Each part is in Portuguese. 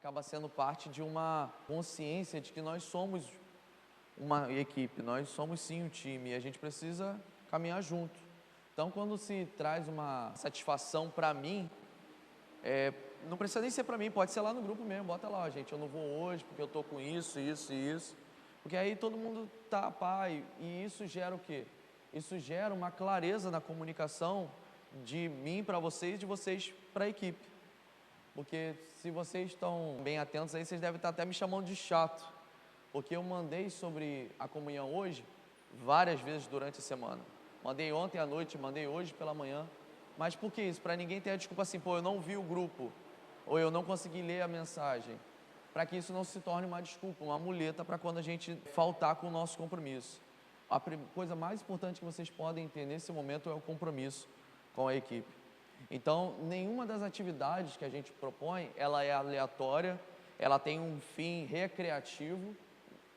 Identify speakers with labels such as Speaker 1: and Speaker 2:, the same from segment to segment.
Speaker 1: acaba sendo parte de uma consciência de que nós somos uma equipe, nós somos sim um time e a gente precisa caminhar junto. Então, quando se traz uma satisfação para mim, não precisa nem ser para mim, pode ser lá no grupo mesmo, bota lá, ó, gente, eu não vou hoje porque eu estou com isso, isso e isso, porque aí todo mundo tá a par e isso gera o quê? Isso gera uma clareza na comunicação de mim para vocês e de vocês para a equipe. Porque se vocês estão bem atentos aí, vocês devem estar até me chamando de chato, porque eu mandei sobre a comunhão hoje várias vezes durante a semana. Mandei ontem à noite, mandei hoje pela manhã. Mas por que isso? Para ninguém ter a desculpa assim, pô, eu não vi o grupo, ou eu não consegui ler a mensagem. Para que isso não se torne uma desculpa, uma muleta para quando a gente faltar com o nosso compromisso. A coisa mais importante que vocês podem ter nesse momento é o compromisso com a equipe. Então, nenhuma das atividades que a gente propõe, ela é aleatória, ela tem um fim recreativo,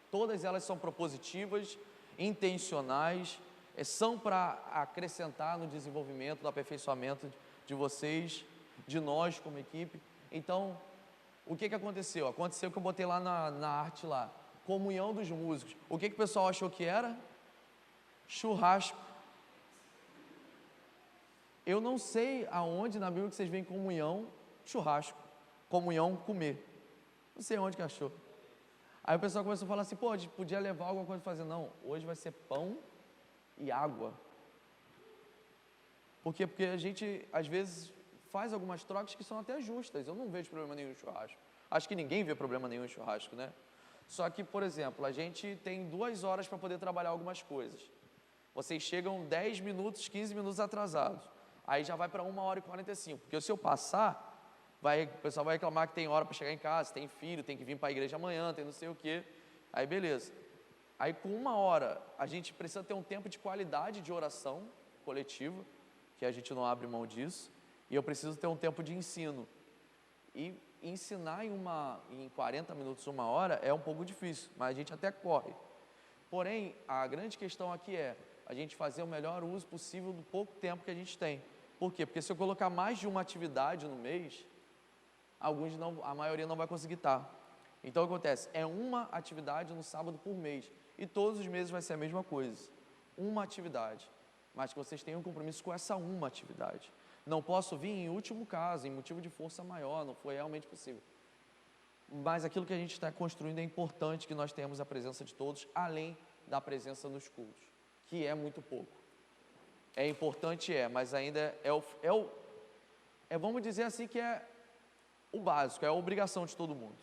Speaker 1: todas elas são propositivas, intencionais, são para acrescentar no desenvolvimento, no aperfeiçoamento de vocês, de nós como equipe. Então, o que aconteceu? Aconteceu que eu botei lá na arte lá, comunhão dos músicos. O que o pessoal achou que era? Churrasco. Eu não sei aonde na Bíblia que vocês veem comunhão, churrasco, comunhão, comer. Não sei onde que achou. Aí o pessoal começou a falar assim, pô, a gente podia levar alguma coisa para fazer. Não, hoje vai ser pão e água. Por quê? Porque a gente, às vezes, faz algumas trocas que são até justas. Eu não vejo problema nenhum em churrasco. Acho que ninguém vê problema nenhum em churrasco, né? Só que, por exemplo, a gente tem 2 horas para poder trabalhar algumas coisas. Vocês chegam 10 minutos, 15 minutos atrasados. Aí já vai para 1h45, porque se eu passar, o pessoal vai reclamar que tem hora para chegar em casa, tem filho, tem que vir para a igreja amanhã, tem não sei o quê. Aí beleza. Aí com 1 hora, a gente precisa ter um tempo de qualidade de oração coletiva, que a gente não abre mão disso, e eu preciso ter um tempo de ensino. E ensinar em 40 minutos, 1 hora, é um pouco difícil, mas a gente até corre. Porém, a grande questão aqui é a gente fazer o melhor uso possível do pouco tempo que a gente tem. Por quê? Porque se eu colocar mais de uma atividade no mês, a maioria não vai conseguir estar. Então o que acontece? É uma atividade no sábado por mês. E todos os meses vai ser a mesma coisa. Uma atividade. Mas que vocês tenham um compromisso com essa uma atividade. Não posso vir em último caso, em motivo de força maior, não foi realmente possível. Mas aquilo que a gente está construindo é importante que nós tenhamos a presença de todos, além da presença nos cultos, que é muito pouco. É importante, mas ainda vamos dizer assim, que é o básico, é a obrigação de todo mundo.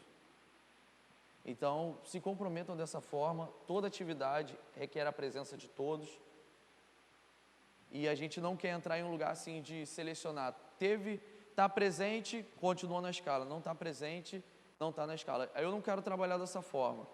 Speaker 1: Então, se comprometam dessa forma, toda atividade requer a presença de todos, e a gente não quer entrar em um lugar assim de selecionar, está presente, continua na escala, não está presente, não está na escala. Eu não quero trabalhar dessa forma,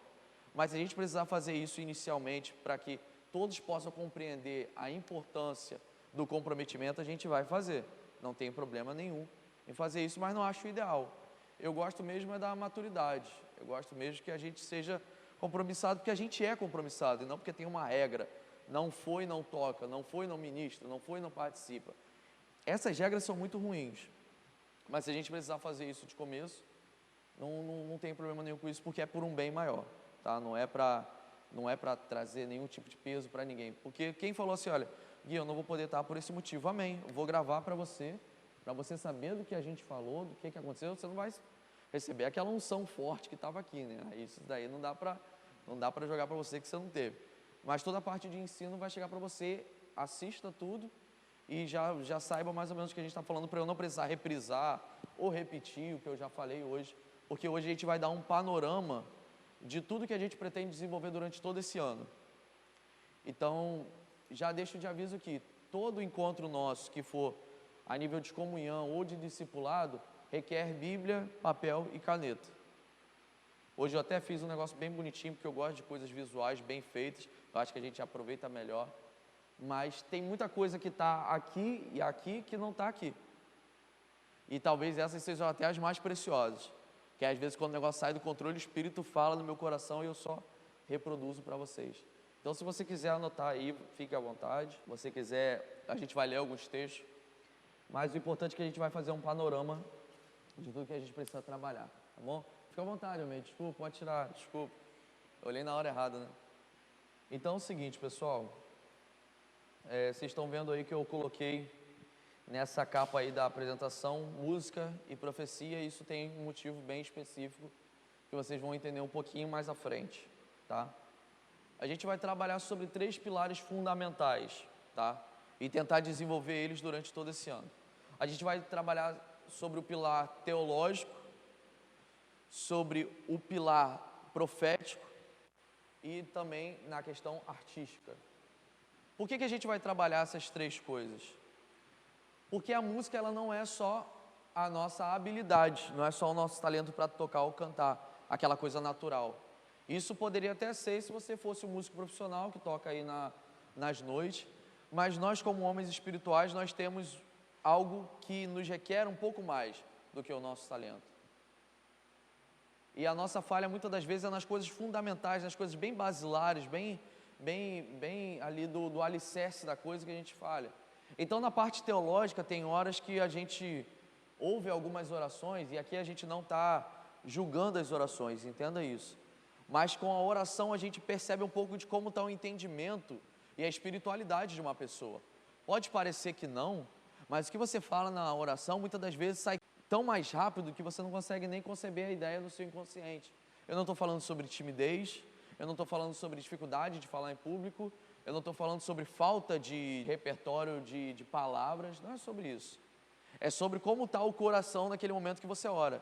Speaker 1: mas se a gente precisar fazer isso inicialmente, para que todos possam compreender a importância do comprometimento, a gente vai fazer, não tem problema nenhum em fazer isso, mas não acho ideal. Eu gosto mesmo da maturidade, eu gosto mesmo que a gente seja compromissado, porque a gente é compromissado, e não porque tem uma regra, não foi, não toca, não foi, não ministra, não foi, não participa. Essas regras são muito ruins, mas se a gente precisar fazer isso de começo, não tem problema nenhum com isso, porque é por um bem maior, tá? Não é para trazer nenhum tipo de peso para ninguém, porque quem falou assim, olha, Gui, eu não vou poder estar por esse motivo, amém, eu vou gravar para você saber do que a gente falou, do que aconteceu, você não vai receber aquela unção forte que estava aqui, né? Isso daí não dá para jogar para você que você não teve, mas toda a parte de ensino vai chegar para você, assista tudo e já saiba mais ou menos o que a gente está falando, para eu não precisar reprisar ou repetir o que eu já falei hoje, porque hoje a gente vai dar um panorama de tudo que a gente pretende desenvolver durante todo esse ano. Então, já deixo de aviso que todo encontro nosso que for a nível de comunhão ou de discipulado, requer Bíblia, papel e caneta. Hoje eu até fiz um negócio bem bonitinho, porque eu gosto de coisas visuais bem feitas, eu acho que a gente aproveita melhor, mas tem muita coisa que está aqui e aqui que não está aqui. E talvez essas sejam até as mais preciosas, que às vezes quando o negócio sai do controle, o Espírito fala no meu coração e eu só reproduzo para vocês. Então, se você quiser anotar aí, fique à vontade. Se você quiser, a gente vai ler alguns textos, mas o importante é que a gente vai fazer um panorama de tudo que a gente precisa trabalhar. Tá bom? Fica à vontade, Almeida. Desculpa, pode tirar, desculpa. Eu olhei na hora errada, né? Então é o seguinte, pessoal. Vocês estão vendo aí que eu coloquei nessa capa aí da apresentação música e profecia. Isso tem um motivo bem específico que vocês vão entender um pouquinho mais à frente, tá? A gente vai trabalhar sobre 3 pilares fundamentais, tá? E tentar desenvolver eles durante todo esse ano. A gente vai trabalhar sobre o pilar teológico, sobre o pilar profético e também na questão artística. Por que a gente vai trabalhar essas 3 coisas? Porque a música, ela não é só a nossa habilidade, não é só o nosso talento para tocar ou cantar, aquela coisa natural. Isso poderia até ser se você fosse um músico profissional que toca aí nas noites, mas nós, como homens espirituais, nós temos algo que nos requer um pouco mais do que o nosso talento. E a nossa falha muitas das vezes é nas coisas fundamentais, nas coisas bem basilares, bem ali do alicerce da coisa que a gente falha. Então, na parte teológica, tem horas que a gente ouve algumas orações, e aqui a gente não está julgando as orações, entenda isso. Mas com a oração a gente percebe um pouco de como está o entendimento e a espiritualidade de uma pessoa. Pode parecer que não, mas o que você fala na oração, muitas das vezes sai tão mais rápido que você não consegue nem conceber a ideia no seu inconsciente. Eu não estou falando sobre timidez, eu não estou falando sobre dificuldade de falar em público, eu não estou falando sobre falta de repertório de palavras, não é sobre isso. É sobre como está o coração naquele momento que você ora.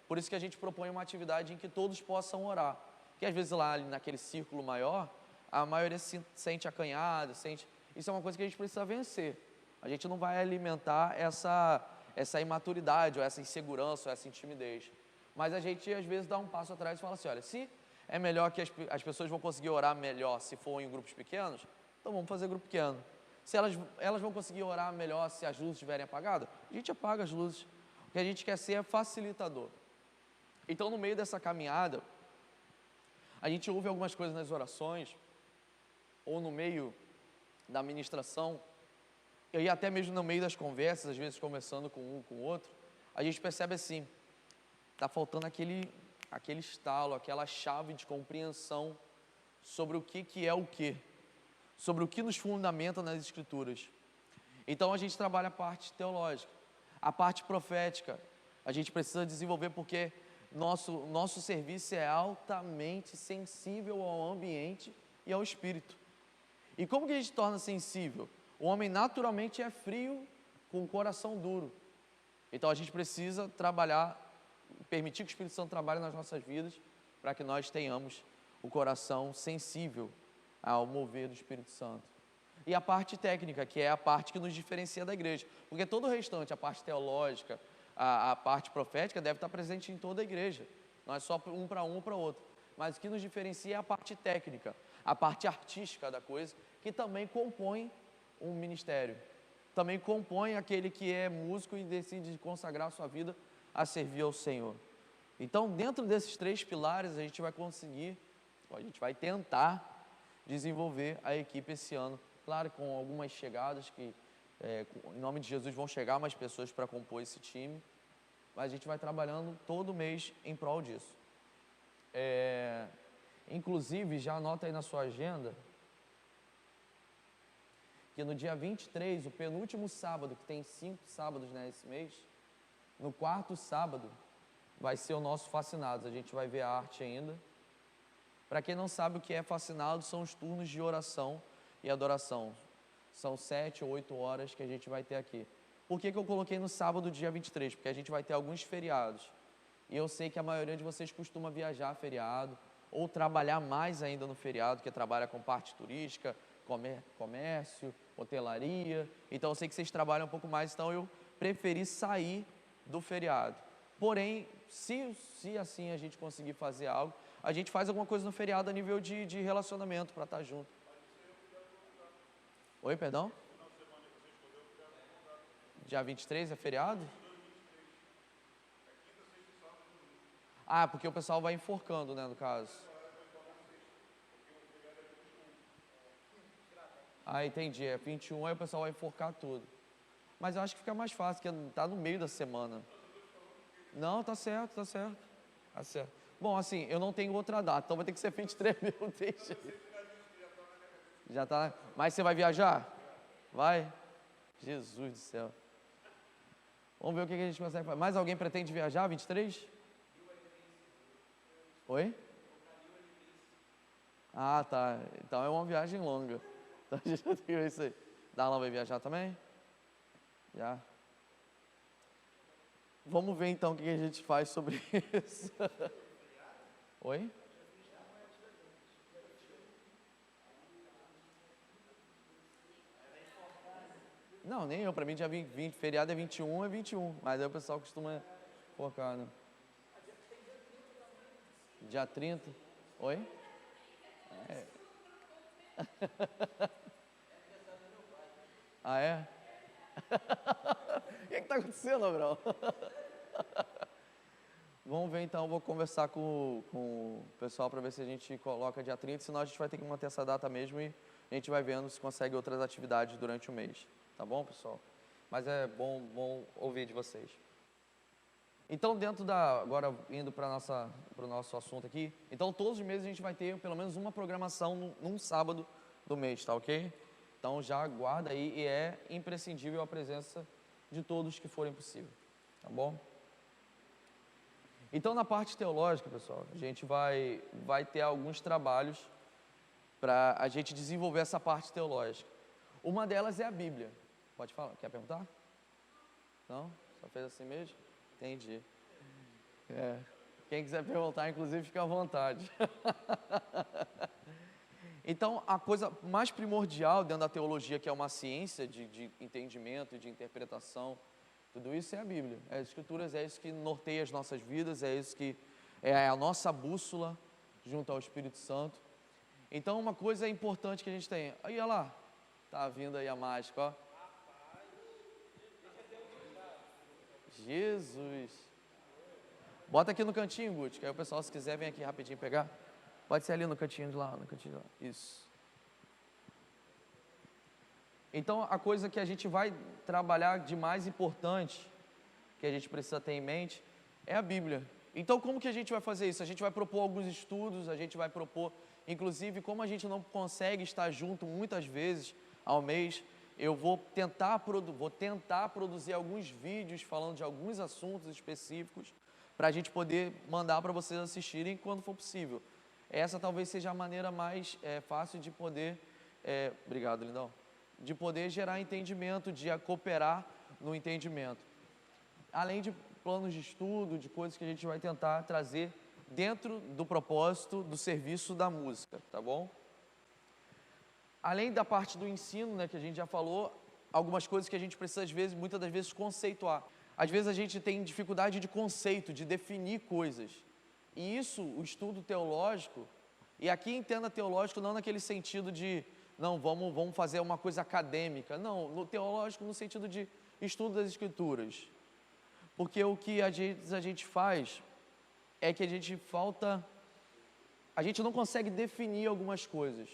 Speaker 1: Por isso que a gente propõe uma atividade em que todos possam orar. Porque às vezes lá naquele círculo maior, a maioria se sente acanhada, isso é uma coisa que a gente precisa vencer. A gente não vai alimentar essa imaturidade, ou essa insegurança, ou essa timidez. Mas a gente às vezes dá um passo atrás e fala assim, olha, se é melhor que as pessoas vão conseguir orar melhor se for em grupos pequenos, então vamos fazer grupo pequeno. Se elas vão conseguir orar melhor se as luzes estiverem apagadas, a gente apaga as luzes. O que a gente quer ser é facilitador. Então, no meio dessa caminhada, a gente ouve algumas coisas nas orações, ou no meio da ministração, e até mesmo no meio das conversas, às vezes conversando com um, com o outro, a gente percebe assim, está faltando aquele estalo, aquela chave de compreensão sobre o que é o quê, sobre o que nos fundamenta nas Escrituras. Então a gente trabalha a parte teológica, a parte profética, a gente precisa desenvolver porque nosso serviço é altamente sensível ao ambiente e ao espírito. E como que a gente torna sensível? O homem naturalmente é frio, com o coração duro. Então a gente precisa trabalhar, permitir que o Espírito Santo trabalhe nas nossas vidas, para que nós tenhamos o coração sensível ao mover do Espírito Santo. E a parte técnica, que é a parte que nos diferencia da igreja, porque todo o restante, a parte teológica, a parte profética deve estar presente em toda a igreja, não é só um para outro, mas o que nos diferencia é a parte técnica, a parte artística da coisa, que também compõe um ministério, também compõe aquele que é músico e decide consagrar a sua vida a servir ao Senhor. Então, dentro desses 3 pilares, a gente vai tentar desenvolver a equipe esse ano. Claro, com algumas chegadas que, em nome de Jesus, vão chegar mais pessoas para compor esse time, mas a gente vai trabalhando todo mês em prol disso. Inclusive, já anota aí na sua agenda, que no dia 23, o penúltimo sábado, que tem 5 sábados nesse mês, no 4º sábado, vai ser o nosso Fascinados. A gente vai ver a arte ainda. Para quem não sabe o que é Fascinados, são os turnos de oração e adoração. São 7 ou 8 horas que a gente vai ter aqui. Por que eu coloquei no sábado, dia 23? Porque a gente vai ter alguns feriados. E eu sei que a maioria de vocês costuma viajar feriado, ou trabalhar mais ainda no feriado, que trabalha com parte turística, comércio, hotelaria. Então eu sei que vocês trabalham um pouco mais, então eu preferi sair do feriado. Porém, se assim a gente conseguir fazer algo, a gente faz alguma coisa no feriado a nível de relacionamento para estar junto. Oi, perdão? Dia 23 é feriado? Ah, porque o pessoal vai enforcando, né, no caso. Ah, entendi, é 21, aí o pessoal vai enforcar tudo. Mas eu acho que fica mais fácil, porque tá no meio da semana. Não, tá certo, tá certo. Tá certo. Bom, assim, eu não tenho outra data, então vai ter que ser 23 mil, deixa aí. Já tá. Mas você vai viajar? Vai? Jesus do céu. Vamos ver o que a gente consegue fazer. Mais alguém pretende viajar, 23? Oi? Ah, tá. Então é uma viagem longa. Então a gente já tem que ver isso aí. Darlan vai viajar também? Já. Vamos ver então o que a gente faz sobre isso. Oi? Não, nem eu. Para mim, dia 20, feriado é 21, é 21. Mas aí o pessoal costuma focar, né? Dia 30. Oi? É. Ah, é? O que está acontecendo, Abraão? Vamos ver então, vou conversar com o pessoal para ver se a gente coloca dia 30, senão a gente vai ter que manter essa data mesmo e a gente vai vendo se consegue outras atividades durante o mês. Tá bom, pessoal? Mas é bom ouvir de vocês. Então, agora indo para o nosso assunto aqui, então todos os meses a gente vai ter pelo menos uma programação num sábado do mês, tá ok? Então já aguarda aí e é imprescindível a presença de todos que forem possível, tá bom? Então na parte teológica, pessoal, a gente vai ter alguns trabalhos para a gente desenvolver essa parte teológica. Uma delas é a Bíblia. Pode falar? Quer perguntar? Não? Só fez assim mesmo? Entendi. Quem quiser perguntar, inclusive, fica à vontade. Então, a coisa mais primordial dentro da teologia, que é uma ciência de entendimento e de interpretação, tudo isso é a Bíblia. As Escrituras é isso que norteia as nossas vidas, é isso que é a nossa bússola junto ao Espírito Santo. Então, uma coisa importante que a gente tem. Aí, olha lá, tá vindo aí a mágica, ó. Jesus. Bota aqui no cantinho, Guti, que aí o pessoal, se quiser, vem aqui rapidinho pegar. Pode ser ali no cantinho de lá, no cantinho de lá. Isso. Então, a coisa que a gente vai trabalhar de mais importante, que a gente precisa ter em mente, é a Bíblia. Então, como que a gente vai fazer isso? A gente vai propor alguns estudos, a gente vai propor, inclusive, como a gente não consegue estar junto muitas vezes ao mês, eu vou tentar produzir alguns vídeos falando de alguns assuntos específicos para a gente poder mandar para vocês assistirem quando for possível. Essa talvez seja a maneira mais fácil de poder, obrigado, lindão, de poder gerar entendimento, de cooperar no entendimento. Além de planos de estudo, de coisas que a gente vai tentar trazer dentro do propósito do serviço da música, tá bom? Além da parte do ensino, né, que a gente já falou, algumas coisas que a gente precisa, muitas das vezes, conceituar. Às vezes a gente tem dificuldade de conceito, de definir coisas. E isso, o estudo teológico, e aqui entenda teológico não naquele sentido de, não, vamos fazer uma coisa acadêmica. Não, no teológico no sentido de estudo das Escrituras. Porque o que a gente faz é que a gente não consegue definir algumas coisas.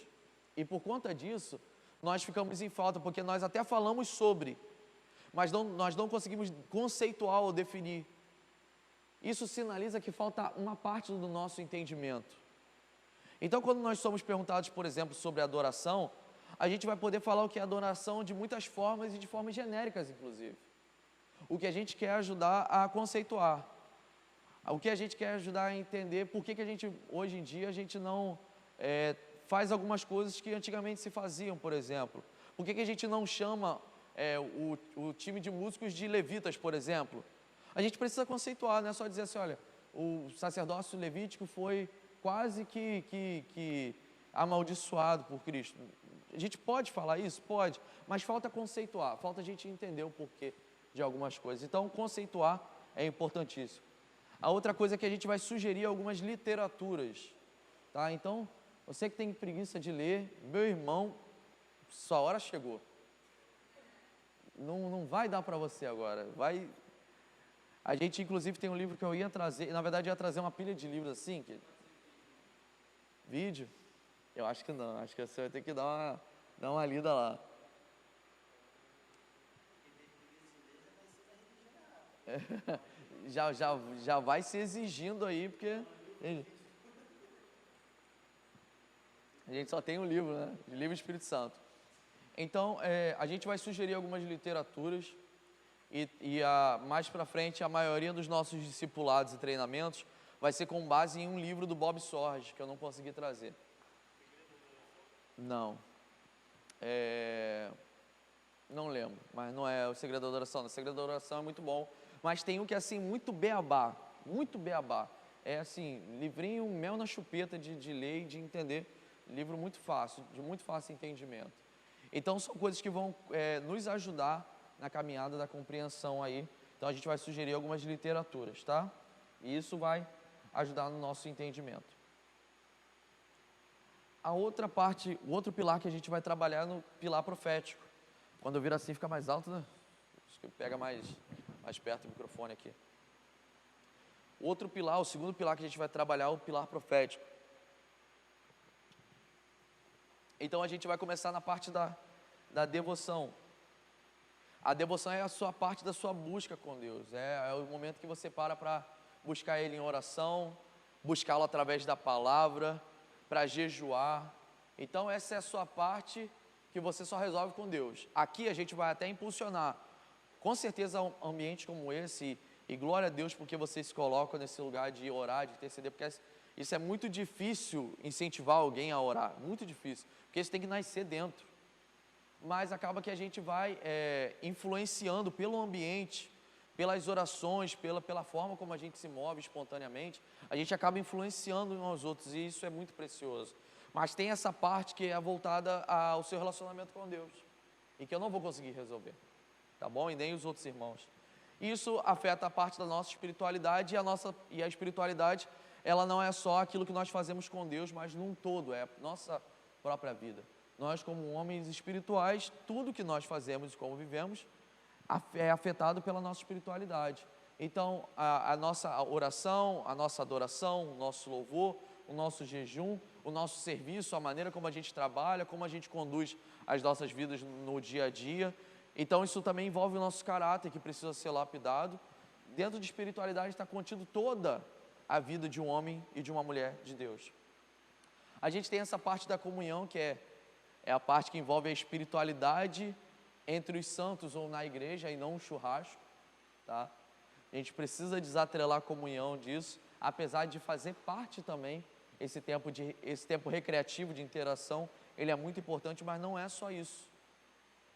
Speaker 1: E por conta disso, nós ficamos em falta, porque nós até falamos sobre, mas nós não conseguimos conceituar ou definir. Isso sinaliza que falta uma parte do nosso entendimento. Então, quando nós somos perguntados, por exemplo, sobre adoração, a gente vai poder falar o que é adoração de muitas formas e de formas genéricas, inclusive. O que a gente quer ajudar a conceituar. O que a gente quer ajudar a entender por que a gente, hoje em dia, a gente não faz algumas coisas que antigamente se faziam, por exemplo. Por que a gente não chama o time de músicos de levitas, por exemplo? A gente precisa conceituar, não é só dizer assim, olha, o sacerdócio levítico foi quase que amaldiçoado por Cristo. A gente pode falar isso? Pode, mas falta conceituar, falta a gente entender o porquê de algumas coisas. Então, conceituar é importantíssimo. A outra coisa é que a gente vai sugerir algumas literaturas, tá? Então, você que tem preguiça de ler, meu irmão, sua hora chegou. Não vai dar para você agora, A gente, inclusive, tem um livro que eu ia trazer, na verdade, eu ia trazer uma pilha de livros assim, vídeo? Eu acho que não, acho que você vai ter que dar uma lida lá. já vai se exigindo aí, porque a gente só tem um livro, né? O livro Espírito Santo. Então, a gente vai sugerir algumas literaturas mais para frente, a maioria dos nossos discipulados e treinamentos vai ser com base em um livro do Bob Sorge, que eu não consegui trazer. Não. Não lembro, mas não é o Segredo da Oração. O Segredo da Oração é muito bom, mas tem um que é assim, muito beabá, muito beabá. É assim, livrinho, mel na chupeta de ler e de entender. Livro muito fácil, de muito fácil entendimento. Então, são coisas que vão nos ajudar na caminhada da compreensão aí. Então, a gente vai sugerir algumas literaturas, tá? E isso vai ajudar no nosso entendimento. A outra parte, o outro pilar que a gente vai trabalhar é no pilar profético. Quando eu viro assim, fica mais alto, né? Acho que pega mais perto do microfone aqui. O outro pilar, o segundo pilar que a gente vai trabalhar é o pilar profético. Então, a gente vai começar na parte da devoção. A devoção é a sua parte da sua busca com Deus. É o momento que você para buscar Ele em oração, buscá-lo através da palavra, para jejuar. Então, essa é a sua parte que você só resolve com Deus. Aqui a gente vai até impulsionar. Com certeza, um ambiente como esse, e glória a Deus porque você se coloca nesse lugar de orar, de interceder, porque isso é muito difícil incentivar alguém a orar, muito difícil, porque isso tem que nascer dentro. Mas acaba que a gente vai influenciando pelo ambiente, pelas orações, pela forma como a gente se move espontaneamente, a gente acaba influenciando uns aos outros e isso é muito precioso. Mas tem essa parte que é voltada ao seu relacionamento com Deus e que eu não vou conseguir resolver, tá bom? E nem os outros irmãos. Isso afeta a parte da nossa espiritualidade e a espiritualidade, ela não é só aquilo que nós fazemos com Deus, mas num todo, é a nossa própria vida. Nós, como homens espirituais, tudo que nós fazemos e como vivemos é afetado pela nossa espiritualidade. Então, a nossa oração, a nossa adoração, o nosso louvor, o nosso jejum, o nosso serviço, a maneira como a gente trabalha, como a gente conduz as nossas vidas no dia a dia. Então, isso também envolve o nosso caráter, que precisa ser lapidado. Dentro de espiritualidade está contido toda a vida de um homem e de uma mulher de Deus. A gente tem essa parte da comunhão, que é a parte que envolve a espiritualidade entre os santos ou na igreja e não um churrasco, tá? A gente precisa desatrelar a comunhão disso, apesar de fazer parte também, esse tempo recreativo de interação, ele é muito importante, mas não é só isso.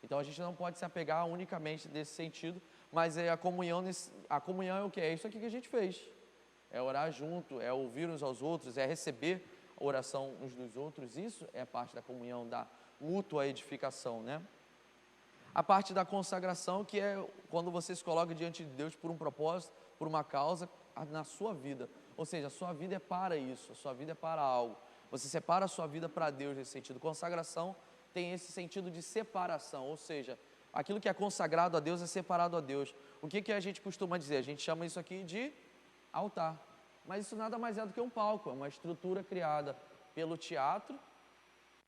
Speaker 1: Então a gente não pode se apegar unicamente nesse sentido, mas a comunhão é o que? É isso aqui que a gente fez. É orar junto, é ouvir uns aos outros, é receber a oração uns dos outros, isso é parte da comunhão, da mútua edificação, né? A parte da consagração, que é quando você se coloca diante de Deus por um propósito, por uma causa na sua vida. Ou seja, a sua vida é para isso, a sua vida é para algo. Você separa a sua vida para Deus nesse sentido. Consagração tem esse sentido de separação, ou seja, aquilo que é consagrado a Deus é separado a Deus. O que a gente costuma dizer? A gente chama isso aqui de altar. Mas isso nada mais é do que um palco, é uma estrutura criada pelo teatro,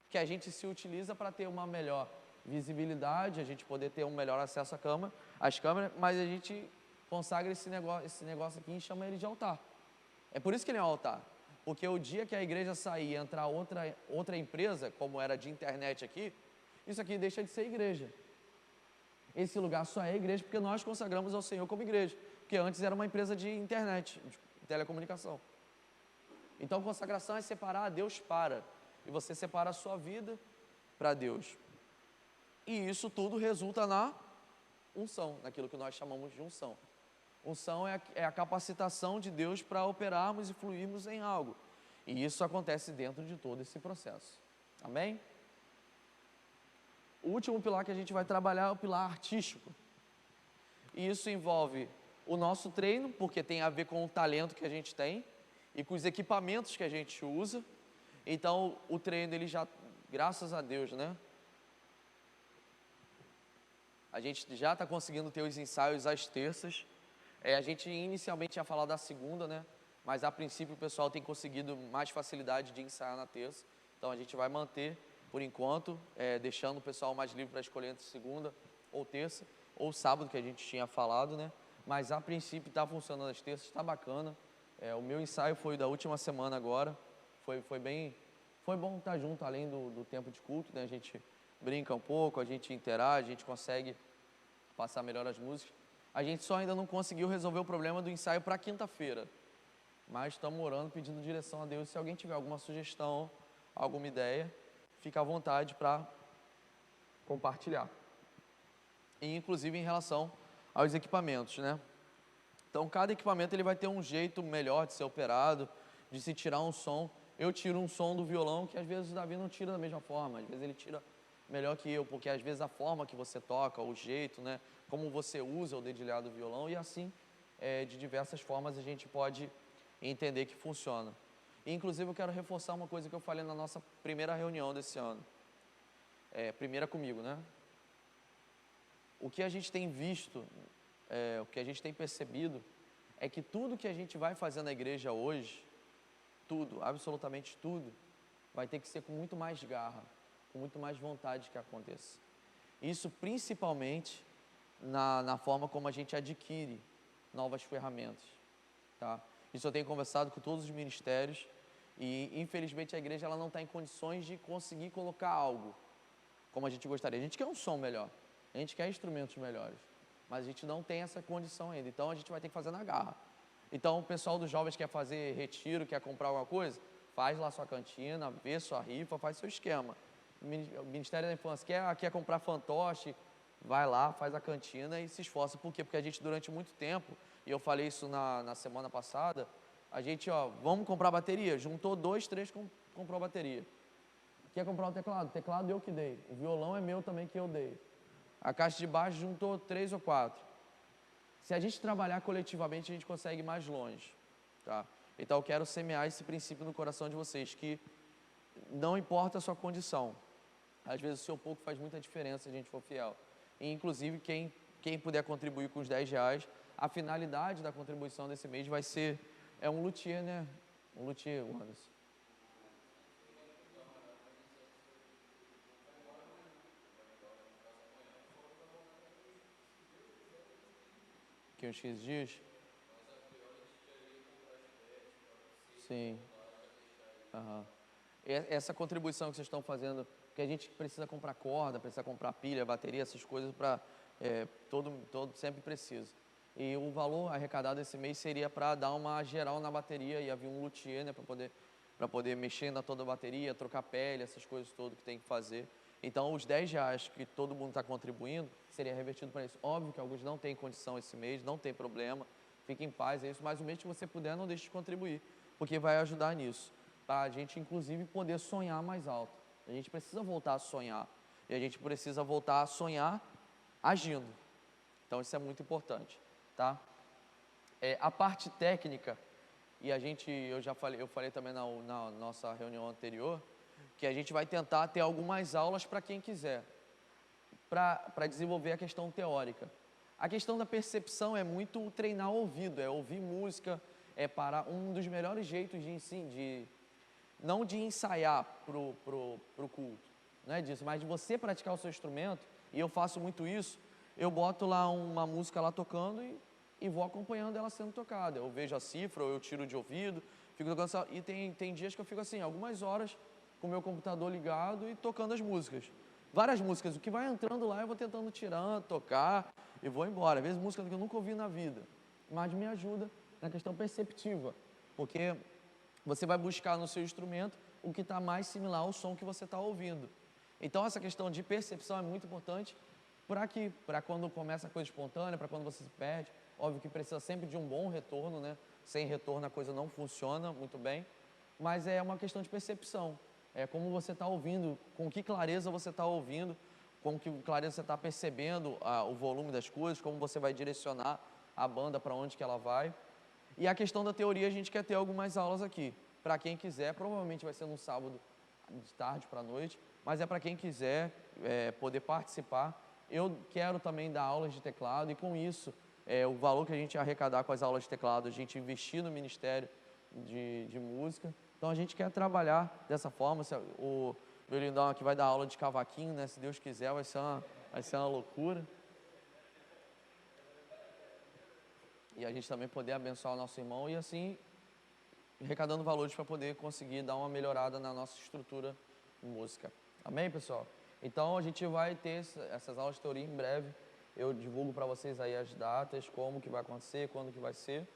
Speaker 1: que a gente se utiliza para ter uma melhor visibilidade, a gente poder ter um melhor acesso às câmeras, mas a gente consagra esse negócio aqui e chama ele de altar. É por isso que ele é um altar, porque o dia que a igreja sair e entrar outra empresa, como era de internet aqui, isso aqui deixa de ser igreja. Esse lugar só é igreja porque nós consagramos ao Senhor como igreja, porque antes era uma empresa de internet, de telecomunicação. Então, consagração é separar a Deus e você separa a sua vida para Deus. E isso tudo resulta na unção, naquilo que nós chamamos de unção. Unção é a capacitação de Deus para operarmos e fluirmos em algo. E isso acontece dentro de todo esse processo. Amém? O último pilar que a gente vai trabalhar é o pilar artístico. E isso envolve o nosso treino, porque tem a ver com o talento que a gente tem e com os equipamentos que a gente usa. Então, o treino, ele já, graças a Deus, né? A gente já está conseguindo ter os ensaios às terças. A gente inicialmente ia falar da segunda, né? Mas a princípio o pessoal tem conseguido mais facilidade de ensaiar na terça. Então a gente vai manter por enquanto, deixando o pessoal mais livre para escolher entre segunda ou terça, ou sábado, que a gente tinha falado, né? mas a princípio está funcionando as terças, está bacana. O meu ensaio foi da última semana agora, foi bom estar junto, além do tempo de culto, né? A gente brinca um pouco, a gente interage, a gente consegue passar melhor as músicas. A gente só ainda não conseguiu resolver o problema do ensaio para quinta-feira, mas estamos orando, pedindo direção a Deus. Se alguém tiver alguma sugestão, alguma ideia, fica à vontade para compartilhar. E inclusive em relação aos equipamentos, né? Então cada equipamento ele vai ter um jeito melhor de ser operado, de se tirar um som. Eu tiro um som do violão que às vezes o Davi não tira da mesma forma, às vezes ele tira melhor que eu, porque às vezes a forma que você toca, o jeito, né, como você usa o dedilhado do violão, e assim, de diversas formas a gente pode entender que funciona. E, inclusive eu quero reforçar uma coisa que eu falei na nossa primeira reunião desse ano, primeira comigo, né? O que a gente tem visto, o que a gente tem percebido, é que tudo que a gente vai fazer na igreja hoje, tudo, absolutamente tudo, vai ter que ser com muito mais garra, com muito mais vontade que aconteça. Isso principalmente na forma como a gente adquire novas ferramentas, tá? Isso eu tenho conversado com todos os ministérios e infelizmente a igreja ela não está em condições de conseguir colocar algo como a gente gostaria. A gente quer um som melhor, a gente quer instrumentos melhores, mas a gente não tem essa condição ainda, então a gente vai ter que fazer na garra. Então o pessoal dos jovens quer fazer retiro, quer comprar alguma coisa, faz lá sua cantina, vê sua rifa, faz seu esquema. O Ministério da Infância quer comprar fantoche, vai lá, faz a cantina e se esforça. Por quê? Porque a gente durante muito tempo, e eu falei isso na semana passada, a gente, vamos comprar bateria, juntou 2, 3, comprou a bateria. Quer comprar o teclado? O teclado eu que dei, o violão é meu também que eu dei. A caixa de baixo juntou 3 ou 4. Se a gente trabalhar coletivamente, a gente consegue ir mais longe, tá? Então eu quero semear esse princípio no coração de vocês, que não importa a sua condição, às vezes o seu pouco faz muita diferença se a gente for fiel. E, inclusive, quem puder contribuir com os R$10, a finalidade da contribuição desse mês vai ser, um luthier, né? Um luthier, Anderson. Que uns 15 dias? Sim. Uhum. Essa contribuição que vocês estão fazendo, que a gente precisa comprar corda, precisa comprar pilha, bateria, essas coisas para todo sempre precisa. E o valor arrecadado esse mês seria para dar uma geral na bateria e havia um luthier, né, para poder mexer na toda a bateria, trocar pele, essas coisas todas que tem que fazer. Então, os R$10 que todo mundo está contribuindo seria revertido para isso. Óbvio que alguns não têm condição esse mês, não tem problema, fique em paz, é isso. Mas o mês que você puder, não deixe de contribuir, porque vai ajudar nisso. Para a gente, inclusive, poder sonhar mais alto. A gente precisa voltar a sonhar. E a gente precisa voltar a sonhar agindo. Então, isso é muito importante, tá? A parte técnica, e eu falei também na nossa reunião anterior, que a gente vai tentar ter algumas aulas para quem quiser, para desenvolver a questão teórica. A questão da percepção é muito treinar o ouvido, é ouvir música, parar. Um dos melhores jeitos não de ensaiar pro culto, não é disso, mas de você praticar o seu instrumento, e eu faço muito isso, eu boto lá uma música lá tocando e vou acompanhando ela sendo tocada. Eu vejo a cifra, ou eu tiro de ouvido, fico tocando, e tem dias que eu fico assim, algumas horas com o meu computador ligado e tocando as músicas. Várias músicas, o que vai entrando lá eu vou tentando tirar, tocar e vou embora. Às vezes música que eu nunca ouvi na vida, mas me ajuda na questão perceptiva, porque você vai buscar no seu instrumento o que está mais similar ao som que você está ouvindo. Então essa questão de percepção é muito importante para quando começa a coisa espontânea, para quando você se perde. Óbvio que precisa sempre de um bom retorno, né? Sem retorno a coisa não funciona muito bem, mas é uma questão de percepção. É como você está ouvindo, com que clareza você está ouvindo, com que clareza você está percebendo o volume das coisas, como você vai direcionar a banda para onde que ela vai. E a questão da teoria, a gente quer ter algumas aulas aqui. Para quem quiser, provavelmente vai ser no sábado, de tarde para a noite, mas é para quem quiser poder participar. Eu quero também dar aulas de teclado e com isso, o valor que a gente arrecadar com as aulas de teclado, a gente investir no Ministério de Música. Então a gente quer trabalhar dessa forma. O meu lindão aqui vai dar aula de cavaquinho, né? Se Deus quiser, vai ser uma loucura. e a gente também poder abençoar o nosso irmão e assim arrecadando valores para poder conseguir dar uma melhorada na nossa estrutura música. Amém, pessoal? Então a gente vai ter essas aulas de teoria em breve. Eu divulgo para vocês aí as datas, como que vai acontecer, quando que vai ser.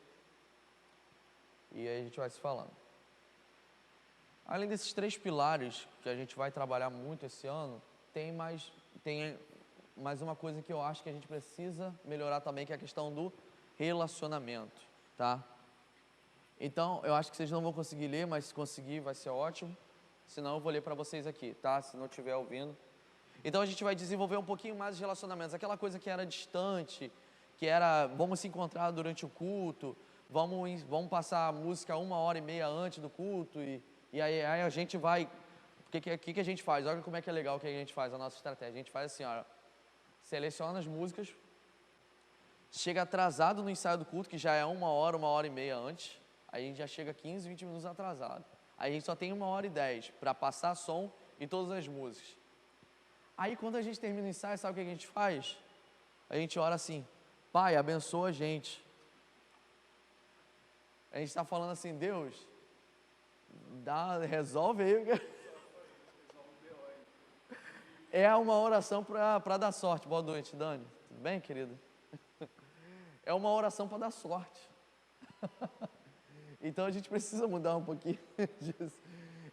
Speaker 1: E aí a gente vai se falando. Além desses 3 pilares que a gente vai trabalhar muito esse ano, tem mais uma coisa que eu acho que a gente precisa melhorar também, que é a questão do relacionamento, tá? Então, eu acho que vocês não vão conseguir ler, mas se conseguir vai ser ótimo. Senão eu vou ler para vocês aqui, tá? Se não estiver ouvindo. Então a gente vai desenvolver um pouquinho mais os relacionamentos. Aquela coisa que era distante, que era vamos se encontrar durante o culto, vamos passar a música 1h30 antes do culto e aí a gente vai... O que a gente faz? Olha como é que é legal o que a gente faz, a nossa estratégia. A gente faz assim, ó, seleciona as músicas, chega atrasado no ensaio do culto, que já é 1h30 antes, aí a gente já chega 15, 20 minutos atrasado. Aí a gente só tem 1h10 para passar som e todas as músicas. Aí quando a gente termina o ensaio, sabe o que a gente faz? A gente ora assim, Pai, abençoa a gente. A gente está falando assim, Deus, resolve aí. É uma oração para dar sorte. Boa noite, Dani. Tudo bem, querida? É uma oração para dar sorte. Então a gente precisa mudar um pouquinho disso.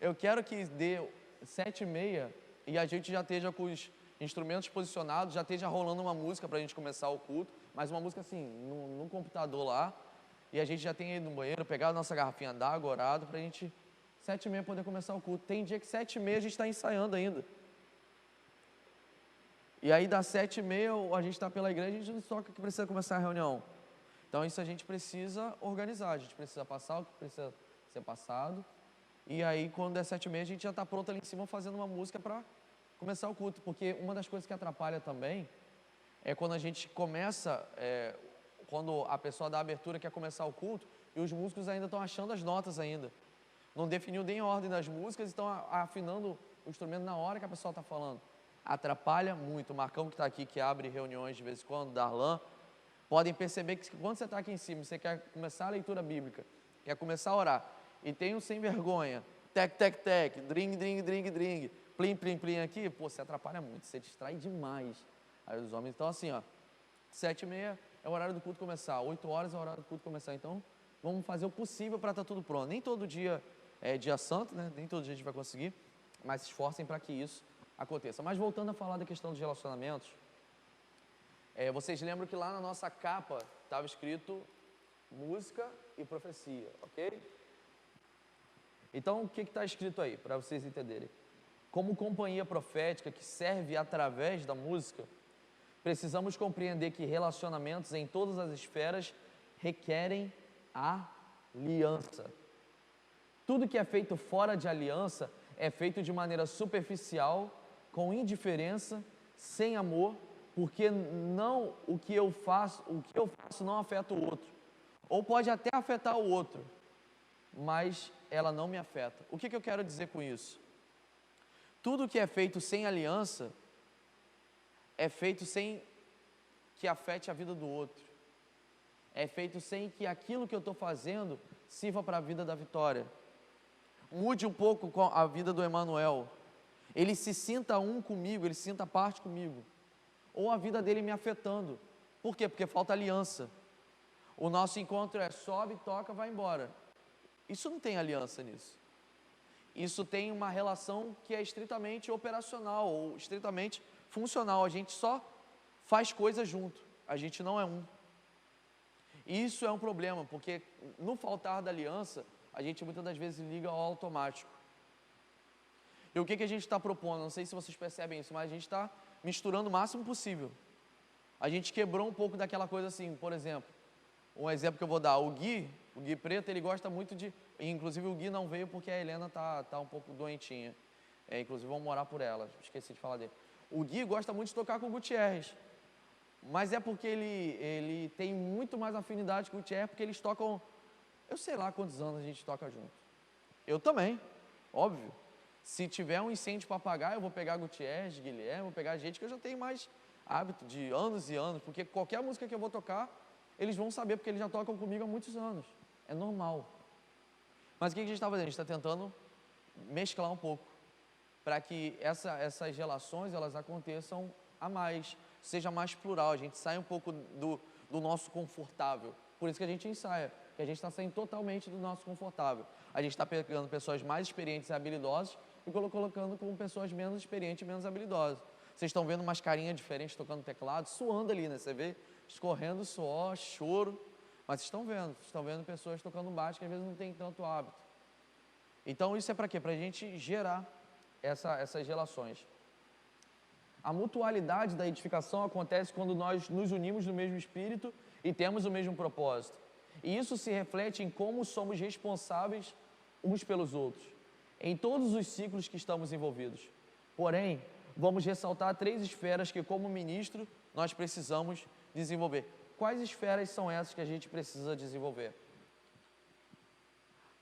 Speaker 1: Eu quero que dê 7h30 e a gente já esteja com os instrumentos posicionados, já esteja rolando uma música para a gente começar o culto, mas uma música assim, no computador lá, e a gente já tem ido no banheiro, pegar a nossa garrafinha d'água, orado, para a gente, 7h30, poder começar o culto. Tem dia que 7h30 a gente está ensaiando ainda. E aí das 7h30 a gente está pela igreja, a gente não toca que precisa começar a reunião. Então isso a gente precisa organizar, a gente precisa passar o que precisa ser passado. E aí quando é 7h30 a gente já está pronto ali em cima fazendo uma música para começar o culto. Porque uma das coisas que atrapalha também é quando a gente começa, quando a pessoa dá abertura quer começar o culto e os músicos ainda estão achando as notas ainda. Não definiu nem a ordem das músicas, estão afinando o instrumento na hora que a pessoa está falando. Atrapalha muito. O Marcão que está aqui, que abre reuniões de vez em quando, Darlan, podem perceber que quando você está aqui em cima, você quer começar a leitura bíblica, quer começar a orar, e tem um sem vergonha, tec, tec, tec, dring, dring, dring, dring, plim, plim, plim aqui, pô, você atrapalha muito, você distrai demais aí os homens. Então assim, ó, 7h30 é o horário do culto começar, 8h é o horário do culto começar, então vamos fazer o possível para estar tudo pronto. Nem todo dia é dia santo, né? Nem todo dia a gente vai conseguir, mas se esforcem para que isso aconteça. Mas voltando a falar da questão dos relacionamentos, vocês lembram que lá na nossa capa estava escrito música e profecia, ok? Então, o que está escrito aí, para vocês entenderem? Como companhia profética que serve através da música, precisamos compreender que relacionamentos em todas as esferas requerem aliança. Tudo que é feito fora de aliança é feito de maneira superficial, com indiferença, sem amor, porque não o que eu faço não afeta o outro. Ou pode até afetar o outro, mas ela não me afeta. O que eu quero dizer com isso? Tudo que é feito sem aliança é feito sem que afete a vida do outro. É feito sem que aquilo que eu estou fazendo sirva para a vida da Vitória. Mude um pouco com a vida do Emanuel. Ele se sinta um comigo, ele se sinta parte comigo. Ou a vida dele me afetando. Por quê? Porque falta aliança. O nosso encontro é sobe, toca, vai embora. Isso não tem aliança nisso. Isso tem uma relação que é estritamente operacional ou estritamente funcional. A gente só faz coisas junto. A gente não é um. Isso é um problema, porque no faltar da aliança, a gente muitas das vezes liga ao automático. E o que a gente está propondo? Não sei se vocês percebem isso, mas a gente está misturando o máximo possível. A gente quebrou um pouco daquela coisa assim, por exemplo, um exemplo que eu vou dar, o Gui Preto, ele gosta muito de, inclusive o Gui não veio porque a Helena tá um pouco doentinha, inclusive vamos orar por ela, esqueci de falar dele. O Gui gosta muito de tocar com o Gutierrez, mas é porque ele tem muito mais afinidade com o Gutierrez, porque eles tocam, eu sei lá quantos anos a gente toca junto. Eu também, óbvio. Se tiver um incêndio para apagar, eu vou pegar Gutierrez, Guilherme, vou pegar gente que eu já tenho mais hábito de anos e anos, porque qualquer música que eu vou tocar, eles vão saber porque eles já tocam comigo há muitos anos. É normal. Mas o que a gente está fazendo? A gente está tentando mesclar um pouco, para que essas relações, elas aconteçam a mais, seja mais plural, a gente saia um pouco do nosso confortável. Por isso que a gente ensaia, que a gente está saindo totalmente do nosso confortável. A gente está pegando pessoas mais experientes e habilidosas e colocando com pessoas menos experientes e menos habilidosas. Vocês estão vendo umas carinhas diferentes tocando teclado, suando ali, né? Você vê escorrendo suor, choro, mas vocês estão vendo pessoas tocando baixo que às vezes não tem tanto hábito. Então isso é para quê? Para a gente gerar essas relações. A mutualidade da edificação acontece quando nós nos unimos no mesmo espírito e temos o mesmo propósito. E isso se reflete em como somos responsáveis uns pelos outros, em todos os ciclos que estamos envolvidos. Porém, vamos ressaltar 3 esferas que, como ministro, nós precisamos desenvolver. Quais esferas são essas que a gente precisa desenvolver?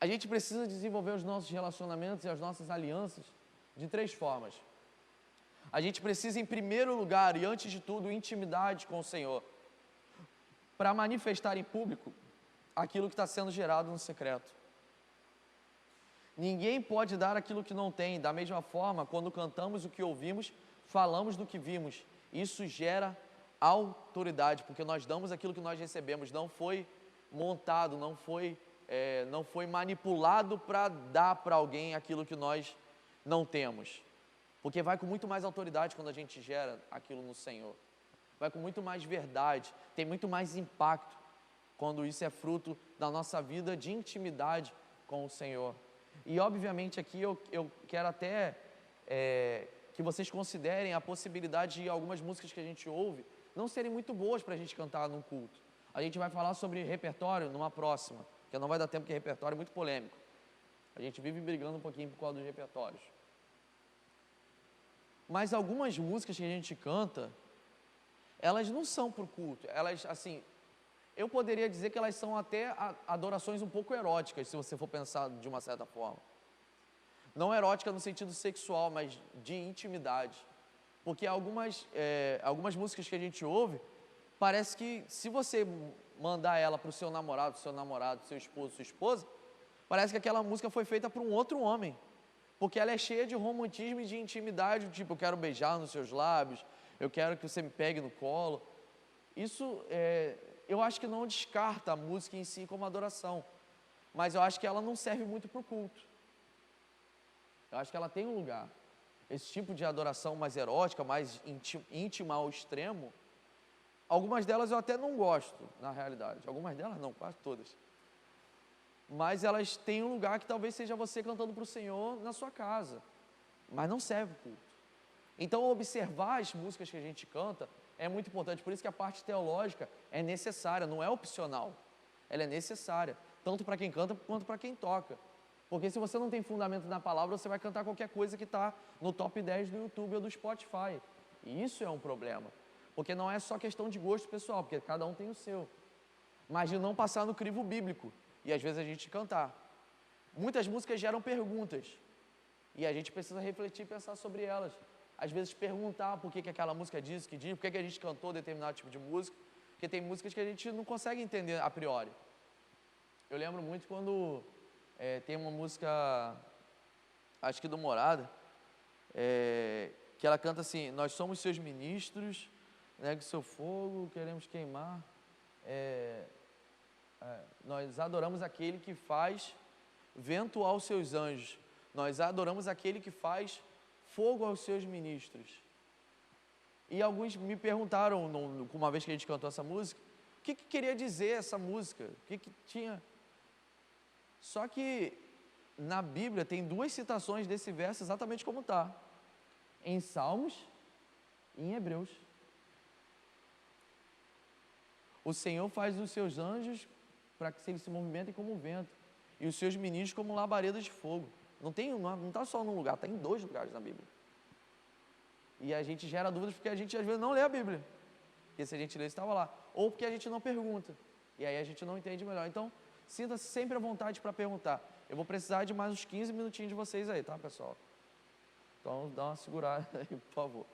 Speaker 1: A gente precisa desenvolver os nossos relacionamentos e as nossas alianças de 3 formas. A gente precisa, em primeiro lugar e antes de tudo, intimidade com o Senhor, para manifestar em público aquilo que está sendo gerado no secreto. Ninguém pode dar aquilo que não tem. Da mesma forma, quando cantamos o que ouvimos, falamos do que vimos. Isso gera autoridade, porque nós damos aquilo que nós recebemos. Não foi montado, não foi manipulado para dar para alguém aquilo que nós não temos. Porque vai com muito mais autoridade quando a gente gera aquilo no Senhor. Vai com muito mais verdade, tem muito mais impacto quando isso é fruto da nossa vida de intimidade com o Senhor. E obviamente aqui eu quero até que vocês considerem a possibilidade de algumas músicas que a gente ouve não serem muito boas para a gente cantar num culto. A gente vai falar sobre repertório numa próxima, porque não vai dar tempo, porque repertório é muito polêmico. A gente vive brigando um pouquinho por causa dos repertórios. Mas algumas músicas que a gente canta, elas não são para o culto. Elas, assim, eu poderia dizer que elas são até adorações um pouco eróticas, se você for pensar de uma certa forma. Não erótica no sentido sexual, mas de intimidade. Porque algumas músicas que a gente ouve, parece que se você mandar ela para o seu namorado, seu esposo, sua esposa, parece que aquela música foi feita para um outro homem. Porque ela é cheia de romantismo e de intimidade, tipo, eu quero beijar nos seus lábios, eu quero que você me pegue no colo. Isso, eu acho que não descarta a música em si como adoração, mas eu acho que ela não serve muito para o culto. Eu acho que ela tem um lugar. Esse tipo de adoração mais erótica, mais íntima ao extremo, algumas delas eu até não gosto, na realidade. Algumas delas não, quase todas. Mas elas têm um lugar que talvez seja você cantando para o Senhor na sua casa, mas não serve para o culto. Então, observar as músicas que a gente canta é muito importante, por isso que a parte teológica é necessária, não é opcional, ela é necessária, tanto para quem canta quanto para quem toca. Porque se você não tem fundamento na palavra, você vai cantar qualquer coisa que está no top 10 do YouTube ou do Spotify, e isso é um problema, porque não é só questão de gosto pessoal, porque cada um tem o seu, mas de não passar no crivo bíblico. E às vezes a gente cantar. Muitas músicas geram perguntas. E a gente precisa refletir e pensar sobre elas. Às vezes perguntar por que aquela música diz o que diz, por que a gente cantou determinado tipo de música. Porque tem músicas que a gente não consegue entender a priori. Eu lembro muito quando tem uma música, acho que do Morada, que ela canta assim: nós somos seus ministros, negue seu fogo, queremos queimar. Nós adoramos aquele que faz vento aos seus anjos. Nós adoramos aquele que faz fogo aos seus ministros. E alguns me perguntaram, uma vez que a gente cantou essa música, o que queria dizer essa música? O que tinha? Só que na Bíblia tem 2 citações desse verso exatamente como está. Em Salmos e em Hebreus. O Senhor faz os seus anjos para que eles se movimentem como o vento, e os seus ministros como labaredas de fogo. Não está só num lugar, está em 2 lugares na Bíblia. E a gente gera dúvidas porque a gente às vezes não lê a Bíblia, porque se a gente lê, estava lá, ou porque a gente não pergunta, e aí a gente não entende melhor. Então, sinta-se sempre à vontade para perguntar. Eu vou precisar de mais uns 15 minutinhos de vocês aí, tá, pessoal? Então, dá uma segurada aí, por favor.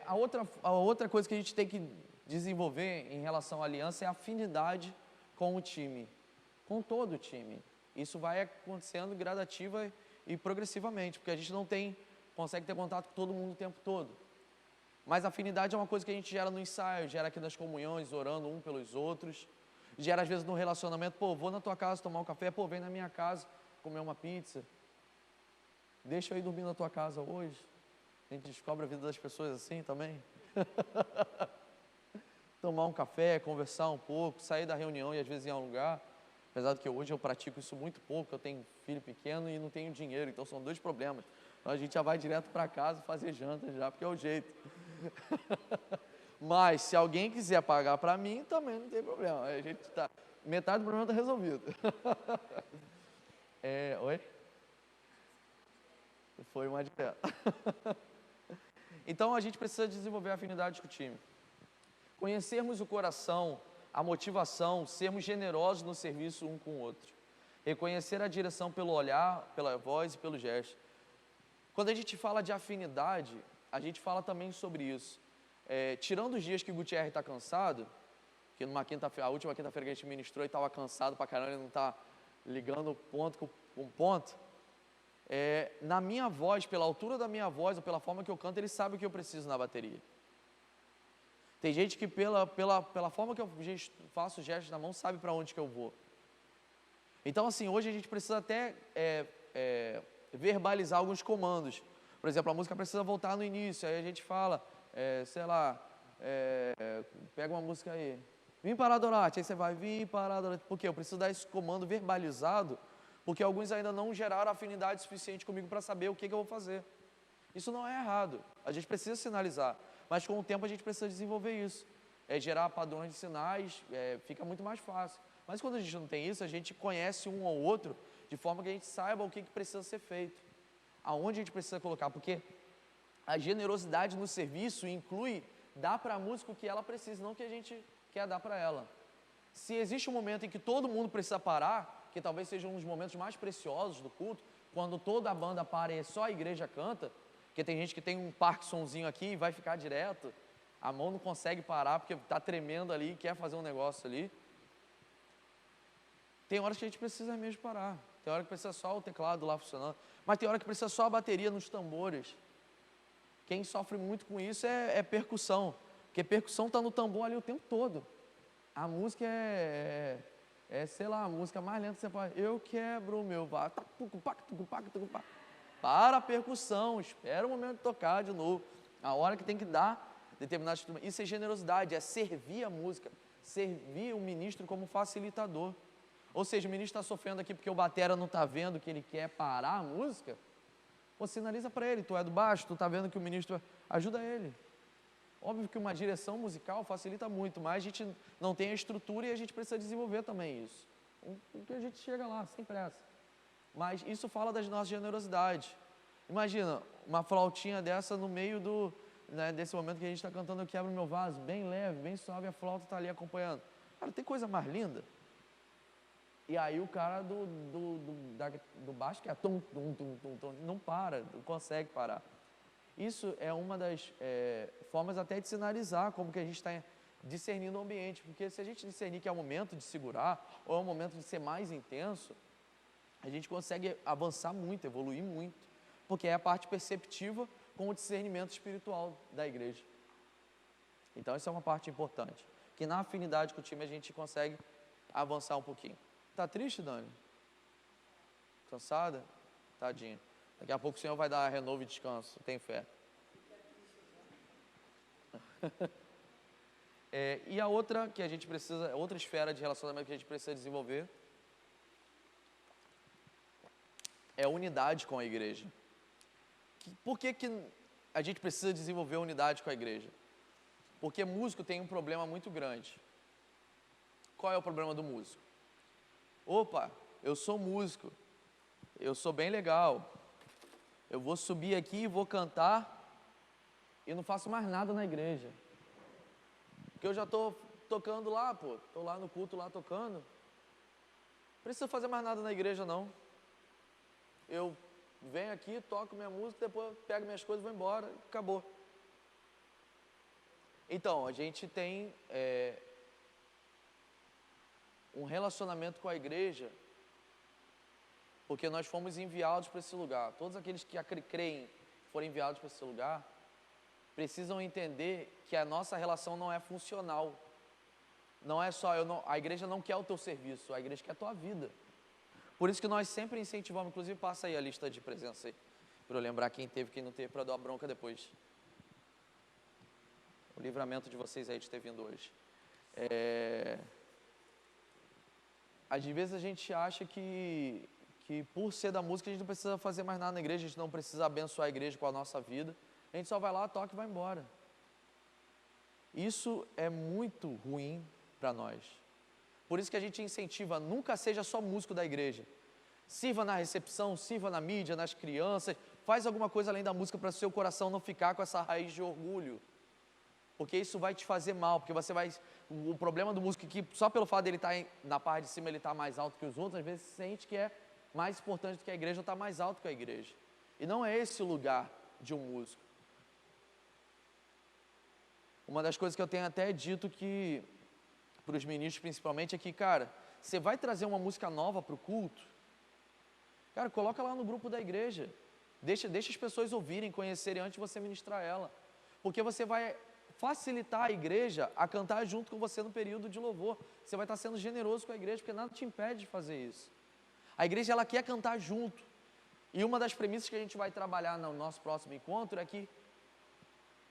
Speaker 1: A outra coisa que a gente tem que desenvolver em relação à aliança é a afinidade com o time, com todo o time. Isso vai acontecendo gradativa e progressivamente, porque a gente não consegue ter contato com todo mundo o tempo todo. Mas a afinidade é uma coisa que a gente gera no ensaio, gera aqui nas comunhões, orando um pelos outros. Gera às vezes no relacionamento, pô, vou na tua casa tomar um café, pô, vem na minha casa comer uma pizza. Deixa eu ir dormir na tua casa hoje. A gente descobre a vida das pessoas assim também. Tomar um café, conversar um pouco, sair da reunião e às vezes ir a um lugar. Apesar de que hoje eu pratico isso muito pouco, eu tenho filho pequeno e não tenho dinheiro, então são dois problemas. Então a gente já vai direto para casa fazer janta já, porque é o jeito. Mas se alguém quiser pagar para mim, também não tem problema. A gente metade do problema está resolvido. Oi? Foi uma direta. Então a gente precisa desenvolver afinidade com o time. Conhecermos o coração, a motivação, sermos generosos no serviço um com o outro. Reconhecer a direção pelo olhar, pela voz e pelo gesto. Quando a gente fala de afinidade, a gente fala também sobre isso. Tirando os dias que o Gutierrez está cansado, que a última quinta-feira que a gente ministrou, ele estava cansado pra caramba, ele não está ligando ponto com ponto. Na minha voz, pela altura da minha voz ou pela forma que eu canto, ele sabe o que eu preciso na bateria. Tem gente que pela forma que eu faço gestos na mão, sabe para onde que eu vou. Então assim, hoje a gente precisa até verbalizar alguns comandos. Por exemplo, a música precisa voltar no início, aí a gente fala, pega uma música aí, vim para adorar, aí você vai, vim para adorar. Por quê? Eu preciso dar esse comando verbalizado, porque alguns ainda não geraram afinidade suficiente comigo para saber o que eu vou fazer. Isso não é errado, a gente precisa sinalizar, mas com o tempo a gente precisa desenvolver isso. Gerar padrões de sinais, fica muito mais fácil. Mas quando a gente não tem isso, a gente conhece um ao outro, de forma que a gente saiba o que precisa ser feito, aonde a gente precisa colocar, porque a generosidade no serviço inclui dar para a música o que ela precisa, não o que a gente quer dar para ela. Se existe um momento em que todo mundo precisa parar, que talvez seja um dos momentos mais preciosos do culto, quando toda a banda para e só a igreja canta, porque tem gente que tem um Parkinsonzinho aqui e vai ficar direto, a mão não consegue parar porque está tremendo ali e quer fazer um negócio ali. Tem horas que a gente precisa mesmo parar, tem hora que precisa só o teclado lá funcionando, mas tem hora que precisa só a bateria nos tambores. Quem sofre muito com isso é percussão, porque percussão está no tambor ali o tempo todo. A música sei lá, a música mais lenta que você pode. Eu quebro o meu vaso. Para a percussão, espera o momento de tocar de novo. A hora que tem que dar determinado instrumento. Isso é generosidade, é servir a música, servir o ministro como facilitador. Ou seja, o ministro está sofrendo aqui porque o batera não está vendo que ele quer parar a música. Pô, sinaliza para ele, tu é do baixo, tu está vendo que o ministro ajuda ele. Óbvio que uma direção musical facilita muito, mas a gente não tem a estrutura e a gente precisa desenvolver também isso. Porque a gente chega lá, sem pressa. Mas isso fala das nossas generosidades. Imagina, uma flautinha dessa no meio desse momento que a gente está cantando Eu Quebro Meu Vaso, bem leve, bem suave, a flauta está ali acompanhando. Cara, tem coisa mais linda? E aí o cara do baixo que é tum, tum, tum, tum, tum, não para, não consegue parar. Isso é uma das formas até de sinalizar como que a gente está discernindo o ambiente, porque se a gente discernir que é o momento de segurar, ou é o momento de ser mais intenso, a gente consegue avançar muito, evoluir muito, porque é a parte perceptiva com o discernimento espiritual da igreja. Então essa é uma parte importante, que na afinidade com o time a gente consegue avançar um pouquinho. Tá triste, Dani? Cansada? Tadinha. Daqui a pouco o Senhor vai dar renovo e descanso, tem fé. E a outra que a gente precisa, outra esfera de relacionamento que a gente precisa desenvolver é a unidade com a igreja. Por que a gente precisa desenvolver unidade com a igreja? Porque músico tem um problema muito grande. Qual é o problema do músico? Opa, eu sou músico, eu sou bem legal, eu vou subir aqui e vou cantar e não faço mais nada na igreja. Porque eu já estou tocando lá, pô, estou lá no culto, lá tocando. Não precisa fazer mais nada na igreja, não. Eu venho aqui, toco minha música, depois pego minhas coisas e vou embora, acabou. Então, a gente tem um relacionamento com a igreja, porque nós fomos enviados para esse lugar. Todos aqueles que creem foram enviados para esse lugar, precisam entender que a nossa relação não é funcional. Não é só, a igreja não quer o teu serviço, a igreja quer a tua vida. Por isso que nós sempre incentivamos, inclusive passa aí a lista de presença aí, para eu lembrar quem teve, quem não teve, para dar uma bronca depois. O livramento de vocês aí de ter vindo hoje. Às vezes a gente acha que por ser da música a gente não precisa fazer mais nada na igreja, a gente não precisa abençoar a igreja com a nossa vida, a gente só vai lá, toca e vai embora. Isso é muito ruim para nós. Por isso que a gente incentiva, nunca seja só músico da igreja. Sirva na recepção, sirva na mídia, nas crianças, faz alguma coisa além da música para o seu coração não ficar com essa raiz de orgulho. Porque isso vai te fazer mal, porque você vai... O problema do músico é que só pelo fato dele estar na parte de cima, ele está mais alto que os outros, às vezes sente que é mais importante do que a igreja, ou está mais alto que a igreja. E não é esse o lugar de um músico. Uma das coisas que eu tenho até dito que, para os ministros principalmente, é que, cara, você vai trazer uma música nova para o culto, cara, coloca lá no grupo da igreja, deixa as pessoas ouvirem, conhecerem antes de você ministrar ela, porque você vai facilitar a igreja a cantar junto com você no período de louvor. Você vai estar sendo generoso com a igreja, porque nada te impede de fazer isso. A igreja, ela quer cantar junto, e uma das premissas que a gente vai trabalhar no nosso próximo encontro é que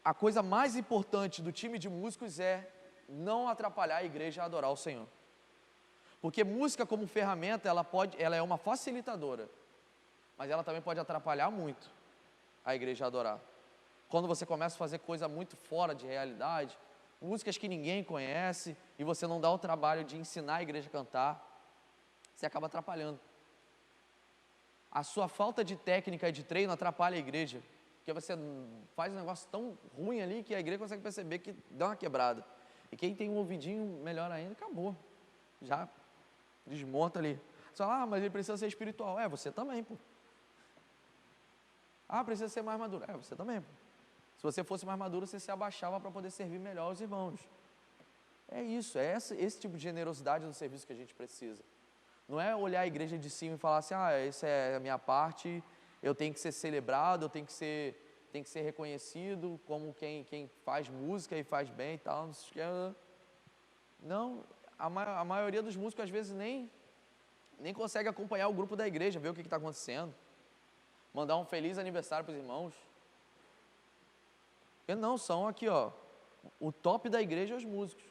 Speaker 1: a coisa mais importante do time de músicos é não atrapalhar a igreja a adorar o Senhor. Porque música como ferramenta, ela é uma facilitadora, mas ela também pode atrapalhar muito a igreja a adorar. Quando você começa a fazer coisa muito fora de realidade, músicas que ninguém conhece, e você não dá o trabalho de ensinar a igreja a cantar, você acaba atrapalhando. A sua falta de técnica e de treino atrapalha a igreja, porque você faz um negócio tão ruim ali que a igreja consegue perceber que dá uma quebrada. E quem tem um ouvidinho melhor ainda, acabou. Já desmonta ali. Você fala, mas ele precisa ser espiritual. Você também, pô. Precisa ser mais maduro. Você também, pô. Se você fosse mais maduro, você se abaixava para poder servir melhor os irmãos. É isso, é esse tipo de generosidade no serviço que a gente precisa. Não é olhar a igreja de cima e falar assim, essa é a minha parte, eu tenho que ser celebrado, eu tenho que ser reconhecido como quem faz música e faz bem e tal. Não, a maioria dos músicos às vezes nem consegue acompanhar o grupo da igreja, ver o que está acontecendo, mandar um feliz aniversário para os irmãos. Porque não, são aqui, o top da igreja é os músicos.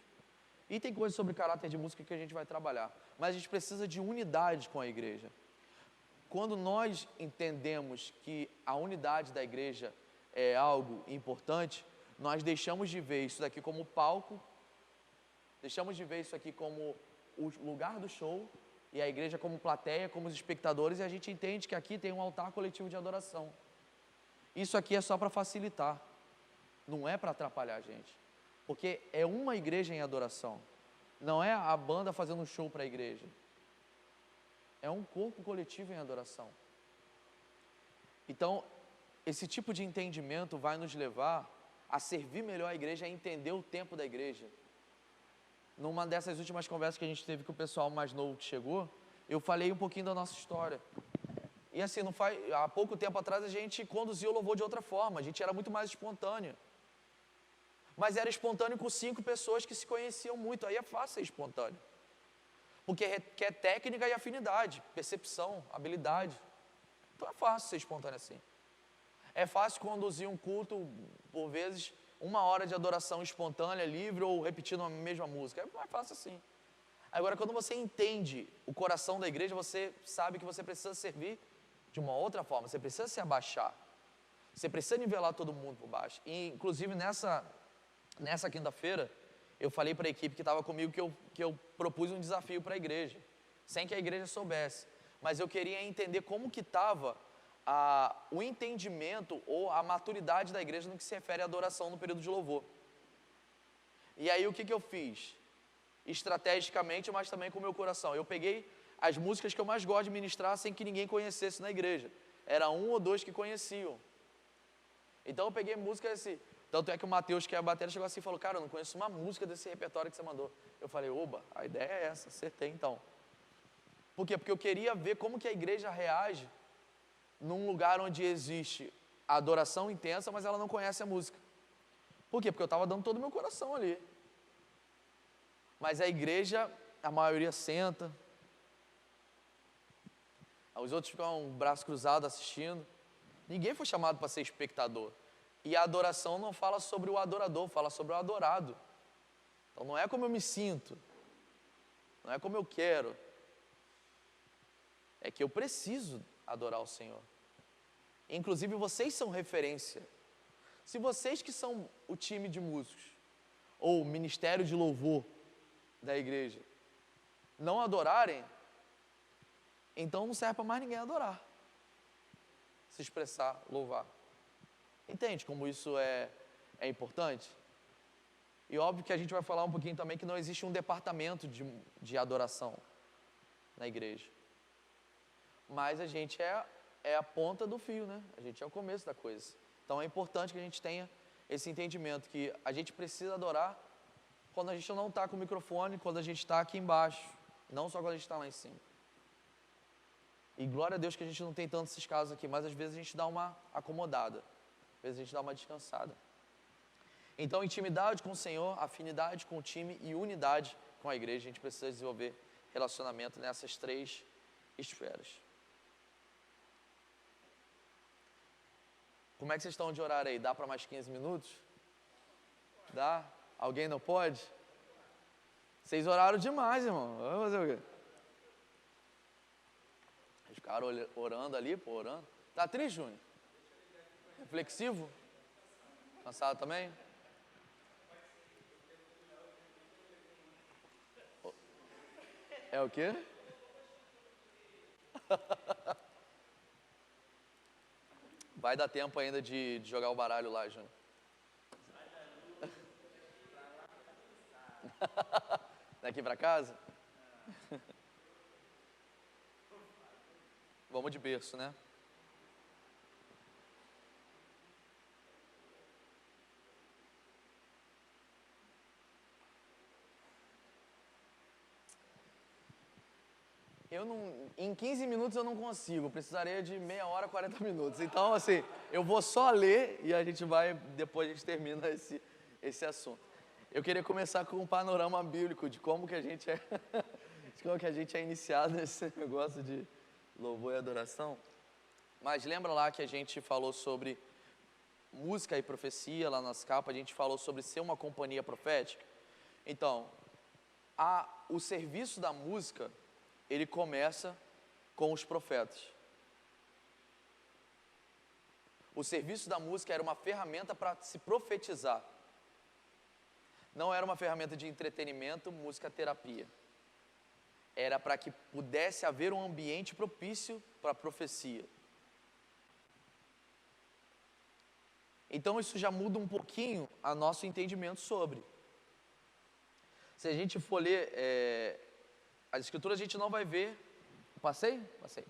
Speaker 1: E tem coisas sobre caráter de música que a gente vai trabalhar, mas a gente precisa de unidade com a igreja. Quando nós entendemos que a unidade da igreja é algo importante, nós deixamos de ver isso daqui como palco, deixamos de ver isso aqui como o lugar do show, e a igreja como plateia, como os espectadores, e a gente entende que aqui tem um altar coletivo de adoração. Isso aqui é só para facilitar, não é para atrapalhar a gente, porque é uma igreja em adoração, não é a banda fazendo um show para a igreja. É um corpo coletivo em adoração. Então, esse tipo de entendimento vai nos levar a servir melhor a igreja, a entender o tempo da igreja. Numa dessas últimas conversas que a gente teve com o pessoal mais novo que chegou, eu falei um pouquinho da nossa história. E assim, há pouco tempo atrás a gente conduzia o louvor de outra forma, a gente era muito mais espontâneo. Mas era espontâneo com 5 pessoas que se conheciam muito, aí é fácil ser espontâneo. Porque requer técnica e afinidade, percepção, habilidade. Então é fácil ser espontâneo assim. É fácil conduzir um culto, por vezes, 1 hora de adoração espontânea, livre ou repetindo a mesma música. É mais fácil assim. Agora, quando você entende o coração da igreja, você sabe que você precisa servir de uma outra forma. Você precisa se abaixar. Você precisa nivelar todo mundo por baixo. E, inclusive, nessa quinta-feira, eu falei para a equipe que estava comigo que eu propus um desafio para a igreja, sem que a igreja soubesse. Mas eu queria entender como que estava o entendimento ou a maturidade da igreja no que se refere à adoração no período de louvor. E aí o que eu fiz? Estrategicamente, mas também com o meu coração. Eu peguei as músicas que eu mais gosto de ministrar sem que ninguém conhecesse na igreja. Era 1 ou 2 que conheciam. Então eu peguei músicas assim, Tanto é que o Matheus, que é a bateria, chegou assim e falou, cara, eu não conheço uma música desse repertório que você mandou. Eu falei, oba, a ideia é essa, acertei então. Por quê? Porque eu queria ver como que a igreja reage num lugar onde existe a adoração intensa, mas ela não conhece a música. Por quê? Porque eu estava dando todo o meu coração ali. Mas a igreja, a maioria senta, os outros ficam com o braço cruzado assistindo. Ninguém foi chamado para ser espectador. E a adoração não fala sobre o adorador, fala sobre o adorado. Então não é como eu me sinto, não é como eu quero, é que eu preciso adorar o Senhor. Inclusive vocês são referência. Se vocês que são o time de músicos, ou o ministério de louvor da igreja, não adorarem, então não serve para mais ninguém adorar, se expressar, louvar. Entende como isso é importante? E óbvio que a gente vai falar um pouquinho também que não existe um departamento de adoração na igreja. Mas a gente é a ponta do fio, né? A gente é o começo da coisa. Então é importante que a gente tenha esse entendimento que a gente precisa adorar quando a gente não está com o microfone, quando a gente está aqui embaixo, não só quando a gente está lá em cima. E glória a Deus que a gente não tem tantos esses casos aqui, mas às vezes a gente dá uma acomodada, às vezes a gente dá uma descansada. Então, intimidade com o Senhor, afinidade com o time e unidade com a igreja, a gente precisa desenvolver relacionamento nessas 3 esferas. Como é que vocês estão de horário aí? Dá para mais 15 minutos? Dá? Alguém não pode? Vocês oraram demais, irmão. Vamos fazer o quê? Eles ficaram orando ali, pô, orando. Tá triste, Júnior? Reflexivo? Cansado também? É o quê? Vai dar tempo ainda de jogar o baralho lá, Júnior. Daqui pra casa? Vamos de berço, né? Em 15 minutos eu não consigo, precisaria de meia hora, 40 minutos. Então, assim, eu vou só ler e a gente vai, depois a gente termina esse assunto. Eu queria começar com um panorama bíblico de como que a gente de como que a gente é iniciado nesse negócio de louvor e adoração. Mas lembra lá que a gente falou sobre música e profecia, lá nas capas, a gente falou sobre ser uma companhia profética. Então, o serviço da música, ele começa com os profetas. O serviço da música era uma ferramenta para se profetizar. Não era uma ferramenta de entretenimento, música terapia. Era para que pudesse haver um ambiente propício para a profecia. Então isso já muda um pouquinho a nosso entendimento sobre. Se a gente for ler as escrituras, a gente não vai ver... Passei? Passei.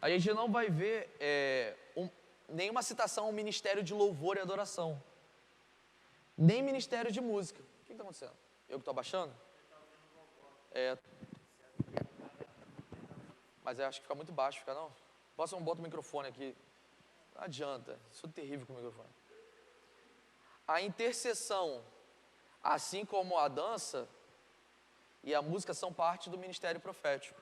Speaker 1: A gente não vai ver nenhuma citação ao ministério de louvor e adoração. Nem ministério de música. O que está acontecendo? Eu que estou abaixando? Mas eu acho que fica muito baixo, fica não? Posso botar o microfone aqui? Não adianta, isso é terrível com o microfone. A intercessão, assim como a dança e a música, são parte do ministério profético.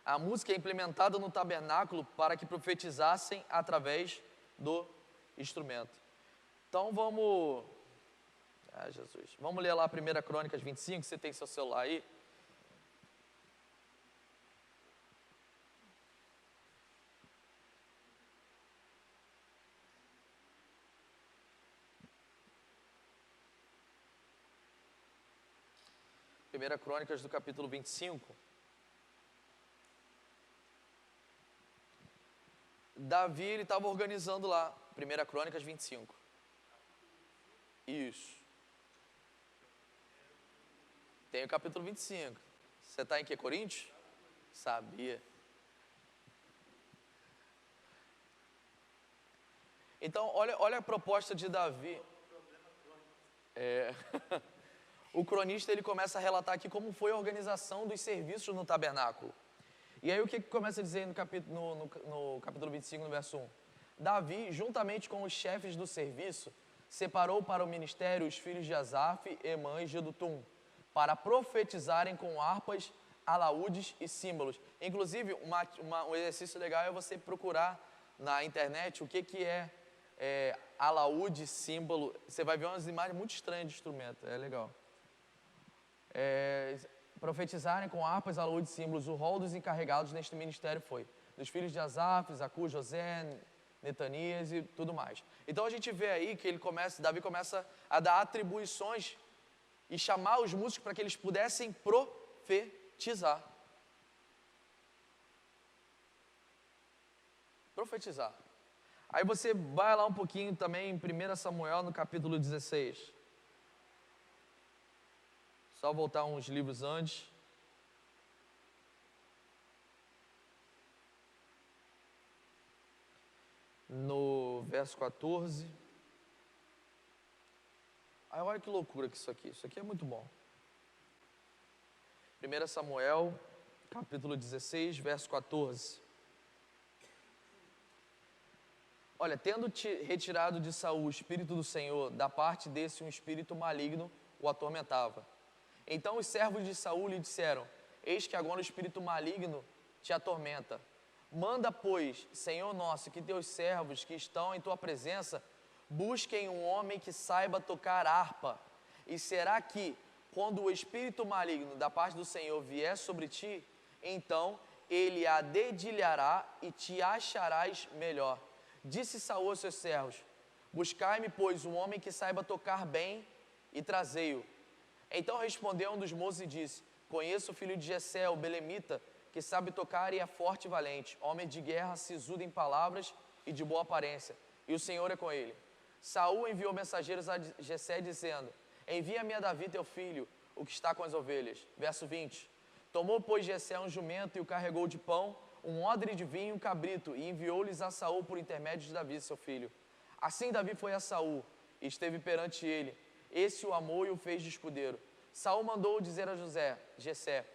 Speaker 1: A música é implementada no tabernáculo para que profetizassem através do instrumento. Então vamos... Jesus. Vamos ler lá 1 Crônicas 25, você tem seu celular aí. Primeira Crônicas do capítulo 25. Davi, ele estava organizando lá, 1 Crônicas 25. Isso. Tem o capítulo 25. Você está em que, Coríntios? Sabia. Então, olha a proposta de Davi. O cronista, ele começa a relatar aqui como foi a organização dos serviços no tabernáculo. E aí o que começa a dizer no capítulo 25, no verso 1? Davi, juntamente com os chefes do serviço, separou para o ministério os filhos de Asaf, Emã e Jedutum, para profetizarem com harpas, alaúdes e símbolos. Inclusive, um exercício legal é você procurar na internet o que é alaúde, símbolo. Você vai ver umas imagens muito estranhas de instrumento, é legal. Profetizarem com harpas, alaúdes e símbolos. O rol dos encarregados neste ministério foi dos filhos de Asaf, Zacur, José, Netanias e tudo mais. Então a gente vê aí que Davi começa a dar atribuições e chamar os músicos para que eles pudessem profetizar. Profetizar. Aí você vai lá um pouquinho também em 1 Samuel, no capítulo 16. Só voltar uns livros antes. No verso 14. Aí olha que loucura que isso aqui é muito bom. 1 Samuel, capítulo 16, verso 14. Olha, tendo retirado de Saul o espírito do Senhor, da parte desse um espírito maligno o atormentava. Então os servos de Saul lhe disseram: eis que agora o espírito maligno te atormenta. Manda, pois, Senhor nosso, que teus servos que estão em tua presença busquem um homem que saiba tocar harpa. E será que, quando o espírito maligno da parte do Senhor vier sobre ti, então ele a dedilhará e te acharás melhor. Disse Saul aos seus servos: buscai-me, pois, um homem que saiba tocar bem e trazei-o. Então respondeu um dos moços e disse: conheço o filho de Jessé, o belemita, que sabe tocar e é forte e valente, homem de guerra, sisudo em palavras e de boa aparência, e o Senhor é com ele. Saul enviou mensageiros a Jessé dizendo: envia-me a Davi teu filho, o que está com as ovelhas. Verso 20. Tomou, pois, Jessé um jumento e o carregou de pão, um odre de vinho e um cabrito, e enviou-lhes a Saul por intermédio de Davi, seu filho. Assim Davi foi a Saul, e esteve perante ele. Esse o amou e o fez de escudeiro. Saul mandou dizer a Jessé: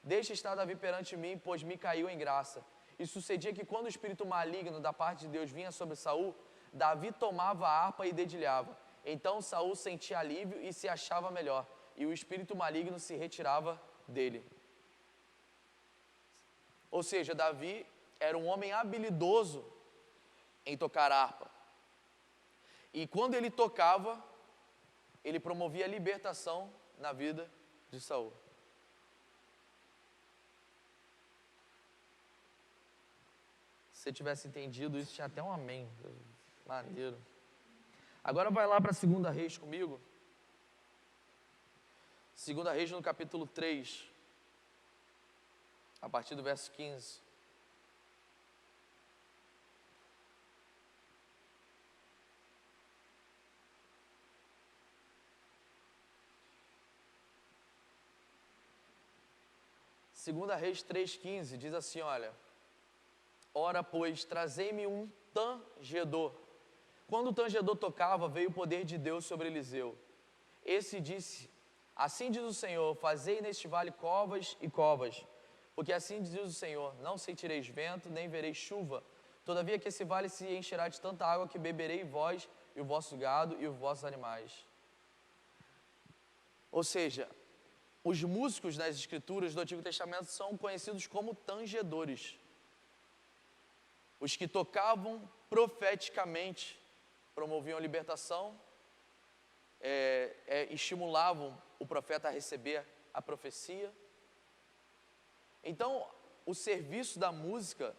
Speaker 1: deixa estar Davi perante mim, pois me caiu em graça. E sucedia que quando o espírito maligno da parte de Deus vinha sobre Saul, Davi tomava a harpa e dedilhava. Então Saul sentia alívio e se achava melhor, e o espírito maligno se retirava dele. Ou seja, Davi era um homem habilidoso em tocar harpa. E quando ele tocava, ele promovia a libertação na vida de Saul. Se você tivesse entendido isso, tinha até um amém. Maneiro. Agora vai lá para 2 Reis comigo. 2 Reis no capítulo 3. A partir do verso 15. Segunda Reis 3,15 diz assim, olha: ora, pois, trazei-me um tangedor. Quando o tangedor tocava, veio o poder de Deus sobre Eliseu. Esse disse: assim diz o Senhor, fazei neste vale covas e covas, porque assim diz o Senhor, não sentireis vento, nem vereis chuva, todavia que esse vale se encherá de tanta água que beberei vós e o vosso gado e os vossos animais. Ou seja, os músicos nas escrituras do Antigo Testamento são conhecidos como tangedores. Os que tocavam profeticamente, promoviam a libertação, estimulavam o profeta a receber a profecia. Então, o serviço da música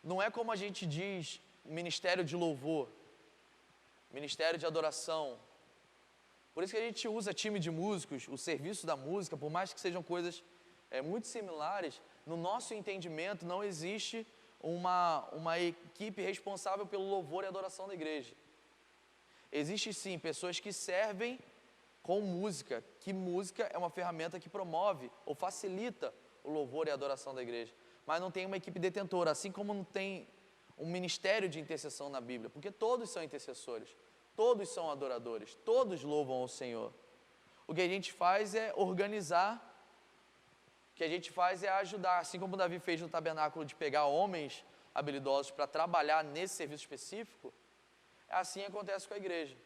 Speaker 1: não é como a gente diz, ministério de louvor, ministério de adoração. Por isso que a gente usa time de músicos, o serviço da música, por mais que sejam coisas muito similares, no nosso entendimento não existe uma equipe responsável pelo louvor e adoração da igreja. Existe sim pessoas que servem com música, que música é uma ferramenta que promove ou facilita o louvor e a adoração da igreja, mas não tem uma equipe detentora, assim como não tem um ministério de intercessão na Bíblia, porque todos são intercessores, todos são adoradores, todos louvam ao Senhor. O que a gente faz é organizar, o que a gente faz é ajudar, assim como Davi fez no tabernáculo de pegar homens habilidosos para trabalhar nesse serviço específico, assim acontece com a igreja.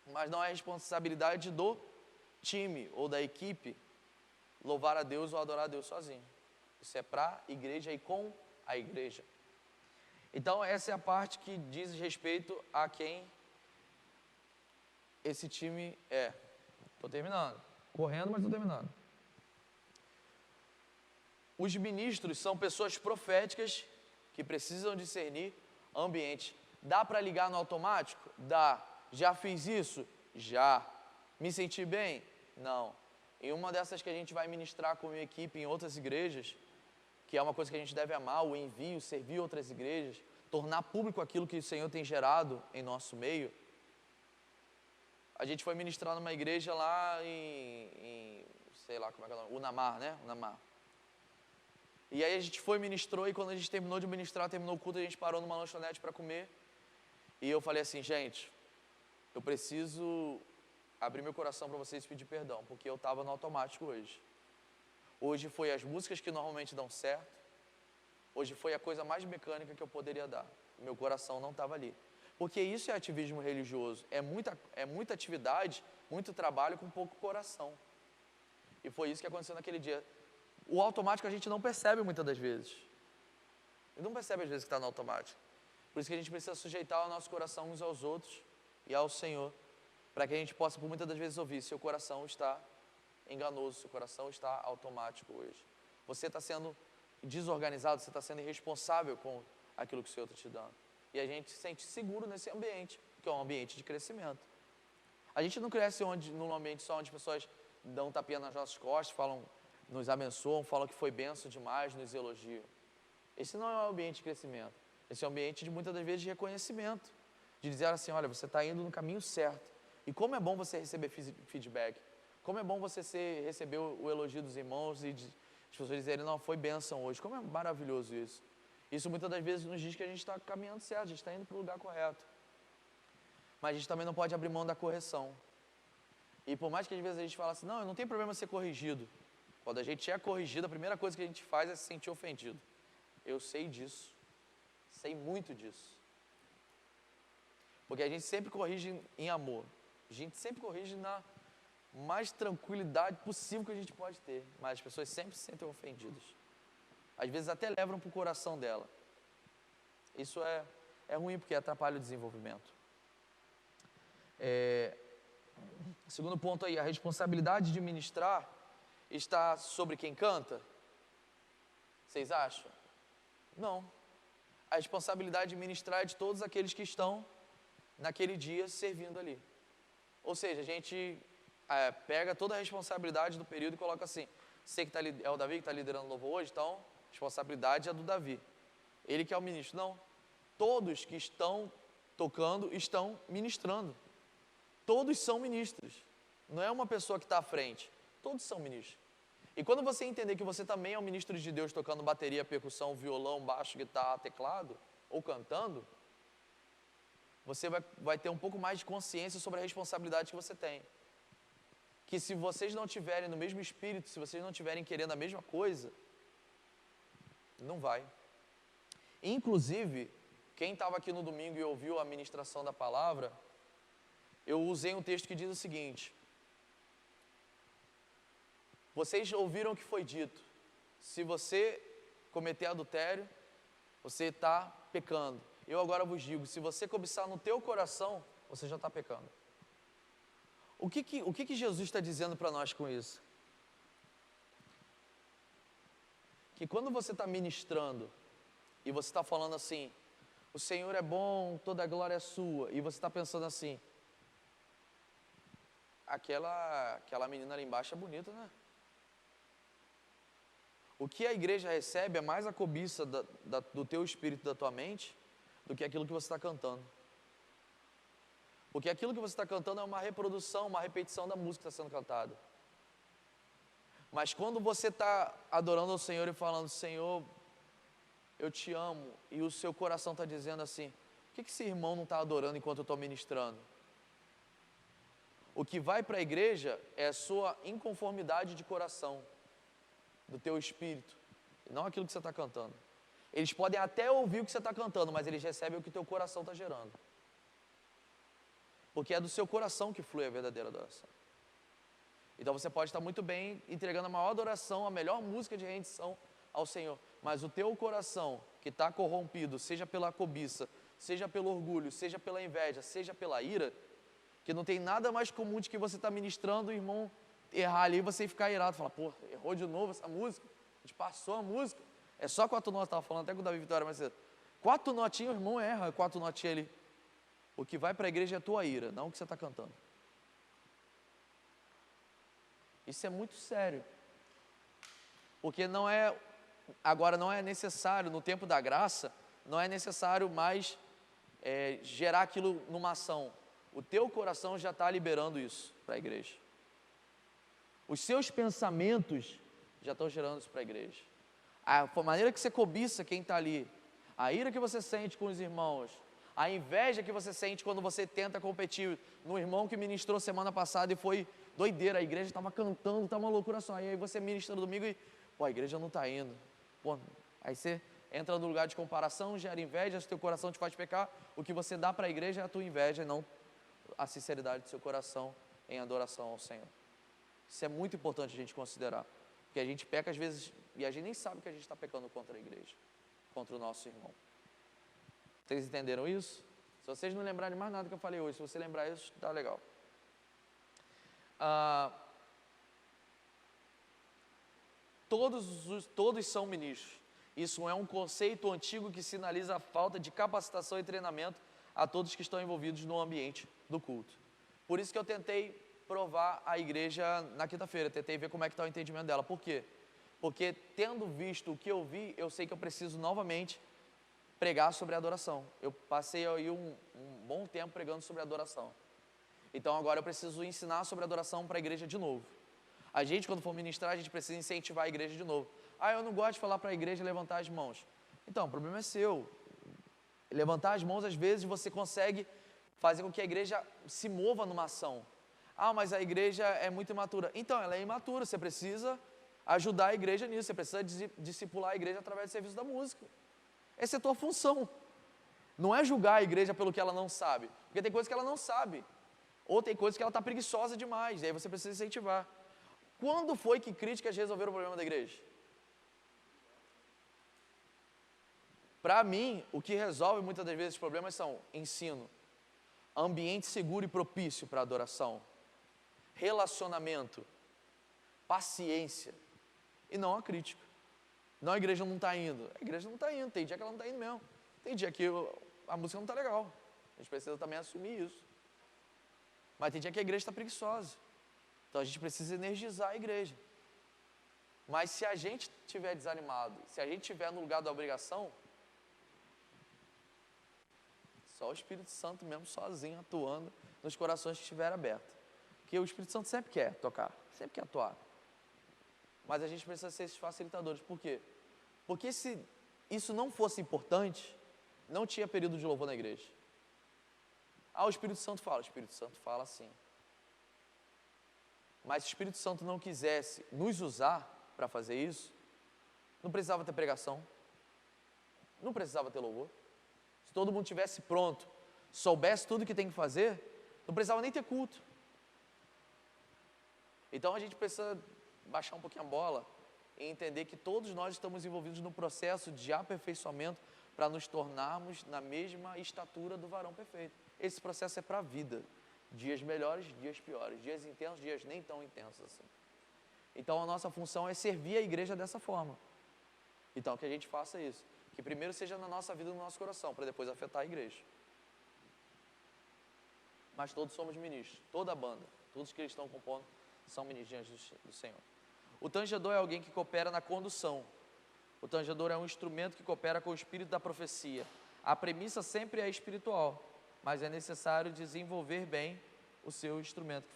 Speaker 1: Mas não é responsabilidade do time ou da equipe louvar a Deus ou adorar a Deus sozinho. Isso é para a igreja e com a igreja. Então essa é a parte que diz respeito a quem esse time é. Estou terminando. Correndo, mas estou terminando. Os ministros são pessoas proféticas que precisam discernir ambiente. Dá para ligar no automático? Dá. Já fiz isso? Já. Me senti bem? Não. Em uma dessas que a gente vai ministrar com a minha equipe em outras igrejas, que é uma coisa que a gente deve amar, o envio, servir outras igrejas, tornar público aquilo que o Senhor tem gerado em nosso meio. A gente foi ministrar numa igreja lá sei lá como é que é o nome, Unamar, né? Unamar. E aí a gente foi, ministrou, e quando a gente terminou de ministrar, terminou o culto, a gente parou numa lanchonete para comer. E eu falei assim, gente, eu preciso abrir meu coração para vocês e pedir perdão, porque eu estava no automático hoje. Hoje foi as músicas que normalmente dão certo. Hoje foi a coisa mais mecânica que eu poderia dar. Meu coração não estava ali. Porque isso é ativismo religioso. É muita atividade, muito trabalho com pouco coração. E foi isso que aconteceu naquele dia. O automático a gente não percebe muitas das vezes. E não percebe às vezes que está no automático. Por isso que a gente precisa sujeitar o nosso coração uns aos outros e ao Senhor, para que a gente possa por muitas das vezes ouvir, seu coração está enganoso, seu coração está automático hoje. Você está sendo desorganizado, você está sendo irresponsável com aquilo que o Senhor está te dando. E a gente se sente seguro nesse ambiente, que é um ambiente de crescimento. A gente não cresce num ambiente só onde as pessoas dão um tapinha nas nossas costas, falam, nos abençoam, falam que foi bênção demais, nos elogiam. Esse não é um ambiente de crescimento. Esse é um ambiente de muitas das vezes de reconhecimento, de dizer assim, olha, você está indo no caminho certo. E como é bom você receber feedback, como é bom você receber o elogio dos irmãos e as pessoas dizerem, não, foi bênção hoje. Como é maravilhoso isso. Isso muitas das vezes nos diz que a gente está caminhando certo, a gente está indo para o lugar correto. Mas a gente também não pode abrir mão da correção. E por mais que às vezes a gente fale assim, não, não tem problema ser corrigido. Quando a gente é corrigido, a primeira coisa que a gente faz é se sentir ofendido. Eu sei disso. Sei muito disso. Porque a gente sempre corrige em amor. A gente sempre corrige na mais tranquilidade possível que a gente pode ter. Mas as pessoas sempre se sentem ofendidas. Às vezes até levam para o coração dela. Isso é ruim porque atrapalha o desenvolvimento. Segundo ponto aí, a responsabilidade de ministrar está sobre quem canta? Vocês acham? Não. A responsabilidade de ministrar é de todos aqueles que estão naquele dia servindo ali. Ou seja, a gente pega toda a responsabilidade do período e coloca assim, você que é o Davi que está liderando o louvor hoje, então a responsabilidade é do Davi. Ele que é o ministro. Não. Todos que estão tocando estão ministrando. Todos são ministros. Não é uma pessoa que está à frente. Todos são ministros. E quando você entender que você também é um ministro de Deus tocando bateria, percussão, violão, baixo, guitarra, teclado, ou cantando, você vai ter um pouco mais de consciência sobre a responsabilidade que você tem. Que se vocês não tiverem no mesmo espírito, se vocês não tiverem querendo a mesma coisa, não vai. Inclusive, quem estava aqui no domingo e ouviu a ministração da palavra, eu usei um texto que diz o seguinte: vocês ouviram o que foi dito, se você cometer adultério, você está pecando. Eu agora vos digo, se você cobiçar no teu coração, você já está pecando. O que Jesus está dizendo para nós com isso? Que quando você está ministrando, e você está falando assim, o Senhor é bom, toda a glória é sua, e você está pensando assim, aquela menina ali embaixo é bonita, né? O que a igreja recebe é mais a cobiça do teu espírito, da tua mente, do que aquilo que você está cantando. Porque aquilo que você está cantando é uma reprodução, uma repetição da música que está sendo cantada. Mas quando você está adorando ao Senhor e falando, Senhor, eu te amo, e o seu coração está dizendo assim, por que esse irmão não está adorando enquanto eu estou ministrando? O que vai para a igreja é a sua inconformidade de coração, do teu espírito, e não aquilo que você está cantando. Eles podem até ouvir o que você está cantando, mas eles recebem o que o teu coração está gerando. Porque é do seu coração que flui a verdadeira adoração. Então você pode estar muito bem entregando a maior adoração, a melhor música de rendição ao Senhor, mas o teu coração que está corrompido, seja pela cobiça, seja pelo orgulho, seja pela inveja, seja pela ira, que não tem nada mais comum de que você está ministrando, o irmão errar ali e você ficar irado, falar, pô, errou de novo essa música, a gente passou a música, é só 4 notas, estava falando até com o Davi Vitória mais cedo, 4 notinhas, o irmão erra, 4 notinhas ali, o que vai para a igreja é a tua ira, não o que você está cantando. Isso é muito sério, porque agora não é necessário, no tempo da graça, não é necessário mais gerar aquilo numa ação. O teu coração já está liberando isso para a igreja. Os seus pensamentos já estão gerando isso para a igreja. A maneira que você cobiça quem está ali, a ira que você sente com os irmãos, a inveja que você sente quando você tenta competir no irmão que ministrou semana passada e foi doideira, a igreja estava cantando, estava uma loucura só, e aí você ministra no domingo e, pô, a igreja não está indo, pô, aí você entra no lugar de comparação, gera inveja, se teu coração te faz pecar, o que você dá para a igreja é a tua inveja e não a sinceridade do seu coração em adoração ao Senhor. Isso é muito importante a gente considerar, porque a gente peca às vezes, e a gente nem sabe que a gente está pecando contra a igreja, contra o nosso irmão. Vocês entenderam isso? Se vocês não lembrarem mais nada que eu falei hoje, se você lembrar isso, tá legal. Todos são ministros. Isso é um conceito antigo que sinaliza a falta de capacitação e treinamento a todos que estão envolvidos no ambiente do culto. Por isso que eu tentei provar a igreja na quinta-feira, tentei ver como é que está o entendimento dela. Por quê? Porque tendo visto o que eu vi, eu sei que eu preciso novamente pregar sobre a adoração. Eu passei aí um bom tempo pregando sobre a adoração. Então agora eu preciso ensinar sobre a adoração para a igreja de novo. A gente, quando for ministrar, a gente precisa incentivar a igreja de novo. Eu não gosto de falar para a igreja levantar as mãos. Então, o problema é seu. Levantar as mãos, às vezes, você consegue fazer com que a igreja se mova numa ação. Mas a igreja é muito imatura. Então, ela é imatura, você precisa ajudar a igreja nisso, você precisa discipular a igreja através do serviço da música. Essa é a tua função. Não é julgar a igreja pelo que ela não sabe, porque tem coisas que ela não sabe, ou tem coisas que ela está preguiçosa demais, e aí você precisa incentivar. Quando foi que críticas resolveram o problema da igreja? Para mim, o que resolve muitas das vezes os problemas são ensino, ambiente seguro e propício para adoração, relacionamento, paciência, e não a crítica. Não, a igreja não está indo. A igreja não está indo, tem dia que ela não está indo mesmo. Tem dia que a música não está legal. A gente precisa também assumir isso. Mas tem dia que a igreja está preguiçosa. Então a gente precisa energizar a igreja. Mas se a gente estiver desanimado, se a gente estiver no lugar da obrigação, só o Espírito Santo mesmo sozinho atuando nos corações que estiverem abertos. Porque o Espírito Santo sempre quer tocar, sempre quer atuar. Mas a gente precisa ser esses facilitadores. Por quê? Porque se isso não fosse importante, não tinha período de louvor na igreja. O Espírito Santo fala. O Espírito Santo fala sim. Mas se o Espírito Santo não quisesse nos usar para fazer isso, não precisava ter pregação, não precisava ter louvor. Se todo mundo estivesse pronto, soubesse tudo o que tem que fazer, não precisava nem ter culto. Então a gente precisa baixar um pouquinho a bola e entender que todos nós estamos envolvidos no processo de aperfeiçoamento para nos tornarmos na mesma estatura do varão perfeito. Esse processo é para a vida. Dias melhores, dias piores, dias intensos, dias nem tão intensos assim. Então a nossa função é servir a igreja dessa forma. Então que a gente faça isso. Que primeiro seja na nossa vida e no nosso coração, para depois afetar a igreja. Mas todos somos ministros, toda a banda, todos que eles estão compondo são ministros diante do Senhor. O tangedor é alguém que coopera na condução. O tangedor é um instrumento que coopera com o espírito da profecia. A premissa sempre é espiritual, mas é necessário desenvolver bem o seu instrumento,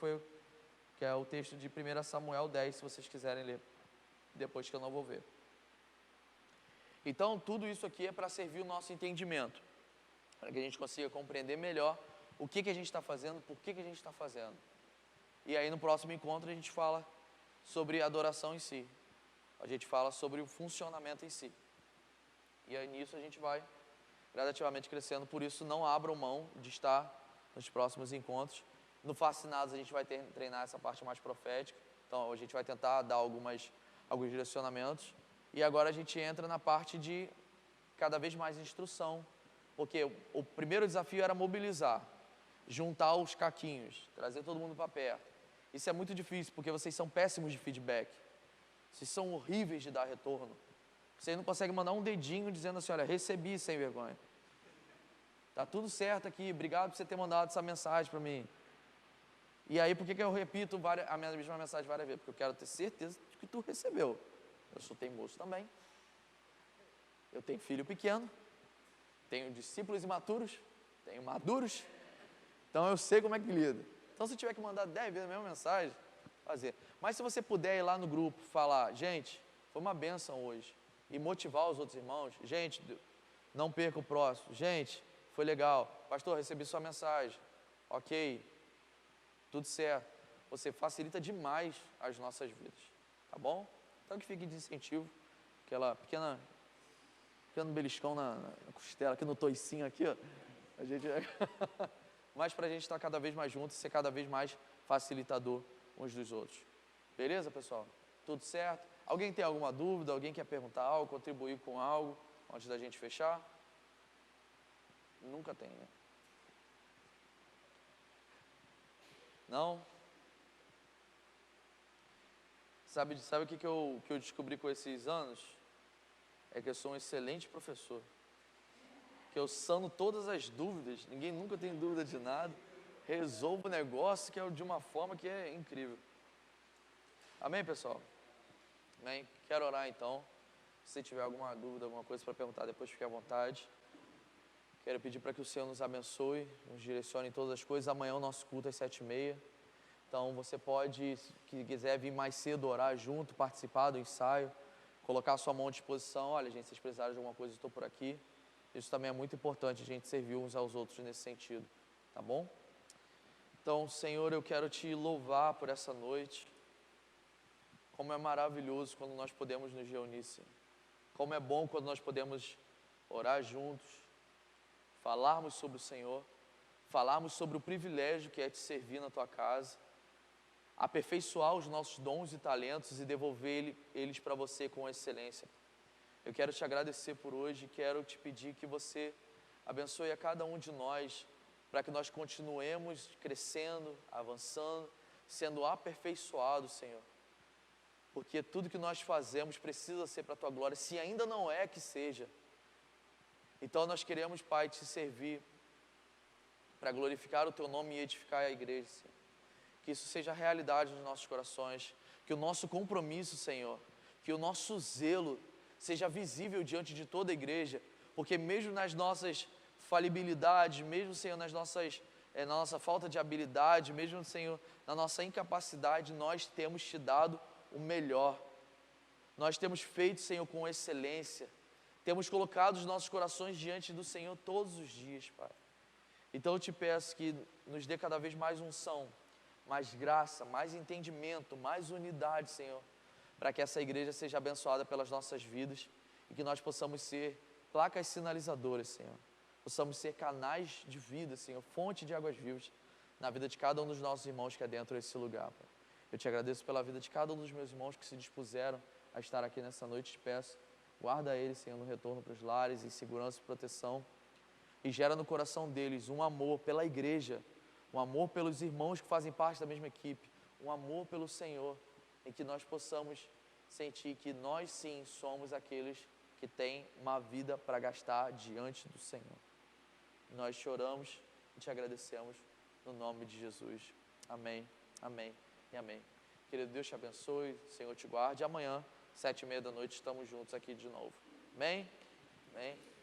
Speaker 1: que é o texto de 1 Samuel 10, se vocês quiserem ler, depois que eu não vou ver. Então, tudo isso aqui é para servir o nosso entendimento, para que a gente consiga compreender melhor o que a gente está fazendo, por que a gente está fazendo. E aí, no próximo encontro, a gente fala sobre a adoração em si. A gente fala sobre o funcionamento em si. E aí, nisso, a gente vai gradativamente crescendo. Por isso, não abram mão de estar nos próximos encontros. No Fascinados, a gente vai treinar essa parte mais profética. Então, a gente vai tentar dar alguns direcionamentos. E agora a gente entra na parte de cada vez mais instrução. Porque o primeiro desafio era mobilizar, juntar os caquinhos, trazer todo mundo para perto. Isso é muito difícil, porque vocês são péssimos de feedback. Vocês são horríveis de dar retorno. Vocês não conseguem mandar um dedinho dizendo assim, olha, recebi sem vergonha. Tá tudo certo aqui, obrigado por você ter mandado essa mensagem para mim. E aí, por que eu repito a mesma mensagem várias vezes? Porque eu quero ter certeza de que tu recebeu. Eu sou teimoso também. Eu tenho filho pequeno. Tenho discípulos imaturos. Tenho maduros. Então, eu sei como é que lida. Então, se tiver que mandar 10 vezes a mesma mensagem, fazer. Mas se você puder ir lá no grupo, falar, gente, foi uma bênção hoje. E motivar os outros irmãos. Gente, não perca o próximo. Gente, foi legal. Pastor, recebi sua mensagem. Ok. Tudo certo. Você facilita demais as nossas vidas. Tá bom? Então que fique de incentivo. Aquela pequeno beliscão na costela, aqui no toicinho aqui, ó. A gente... Mas para a gente estar cada vez mais junto e ser cada vez mais facilitador uns dos outros. Beleza, pessoal? Tudo certo? Alguém tem alguma dúvida? Alguém quer perguntar algo, contribuir com algo antes da gente fechar? Nunca tem, né? Não? Sabe o que eu descobri com esses anos? É que eu sou um excelente professor. Que eu sano todas as dúvidas, ninguém nunca tem dúvida de nada. Resolvo o negócio que é de uma forma que é incrível. Amém, pessoal? Amém? Quero orar então. Se tiver alguma dúvida, alguma coisa para perguntar, depois fique à vontade. Quero pedir para que o Senhor nos abençoe, nos direcione em todas as coisas. Amanhã o nosso culto é 7h30. Então você pode, se quiser vir mais cedo, orar junto, participar do ensaio, colocar a sua mão à disposição. Olha, gente, se vocês precisarem de alguma coisa, eu estou por aqui. Isso também é muito importante, a gente servir uns aos outros nesse sentido. Tá bom? Então, Senhor, eu quero te louvar por essa noite. Como é maravilhoso quando nós podemos nos reunir, Senhor. Como é bom quando nós podemos orar juntos, falarmos sobre o Senhor, falarmos sobre o privilégio que é te servir na tua casa, aperfeiçoar os nossos dons e talentos e devolver eles para você com excelência. Eu quero te agradecer por hoje e quero te pedir que você abençoe a cada um de nós, para que nós continuemos crescendo, avançando, sendo aperfeiçoados, Senhor. Porque tudo que nós fazemos precisa ser para a tua glória, se ainda não é, que seja. Então nós queremos, Pai, te servir para glorificar o teu nome e edificar a igreja, Senhor. Que isso seja realidade nos nossos corações, que o nosso compromisso, Senhor, que o nosso zelo seja visível diante de toda a igreja, porque mesmo nas nossas falibilidades, mesmo, Senhor, na nossa falta de habilidade, mesmo, Senhor, na nossa incapacidade, nós temos te dado o melhor. Nós temos feito, Senhor, com excelência. Temos colocado os nossos corações diante do Senhor todos os dias, Pai. Então eu te peço que nos dê cada vez mais unção, mais graça, mais entendimento, mais unidade, Senhor, para que essa igreja seja abençoada pelas nossas vidas e que nós possamos ser placas sinalizadoras, Senhor. Possamos ser canais de vida, Senhor, fonte de águas vivas na vida de cada um dos nossos irmãos que é dentro desse lugar, Pai. Eu te agradeço pela vida de cada um dos meus irmãos que se dispuseram a estar aqui nessa noite. Te peço, guarda eles, Senhor, no retorno para os lares, em segurança e proteção. E gera no coração deles um amor pela igreja, um amor pelos irmãos que fazem parte da mesma equipe, um amor pelo Senhor, em que nós possamos sentir que nós sim somos aqueles que têm uma vida para gastar diante do Senhor. Nós choramos e te agradecemos no nome de Jesus. Amém, amém e amém. Querido, Deus te abençoe, o Senhor te guarde. Amanhã, 7h30 da noite, estamos juntos aqui de novo. Amém? Amém.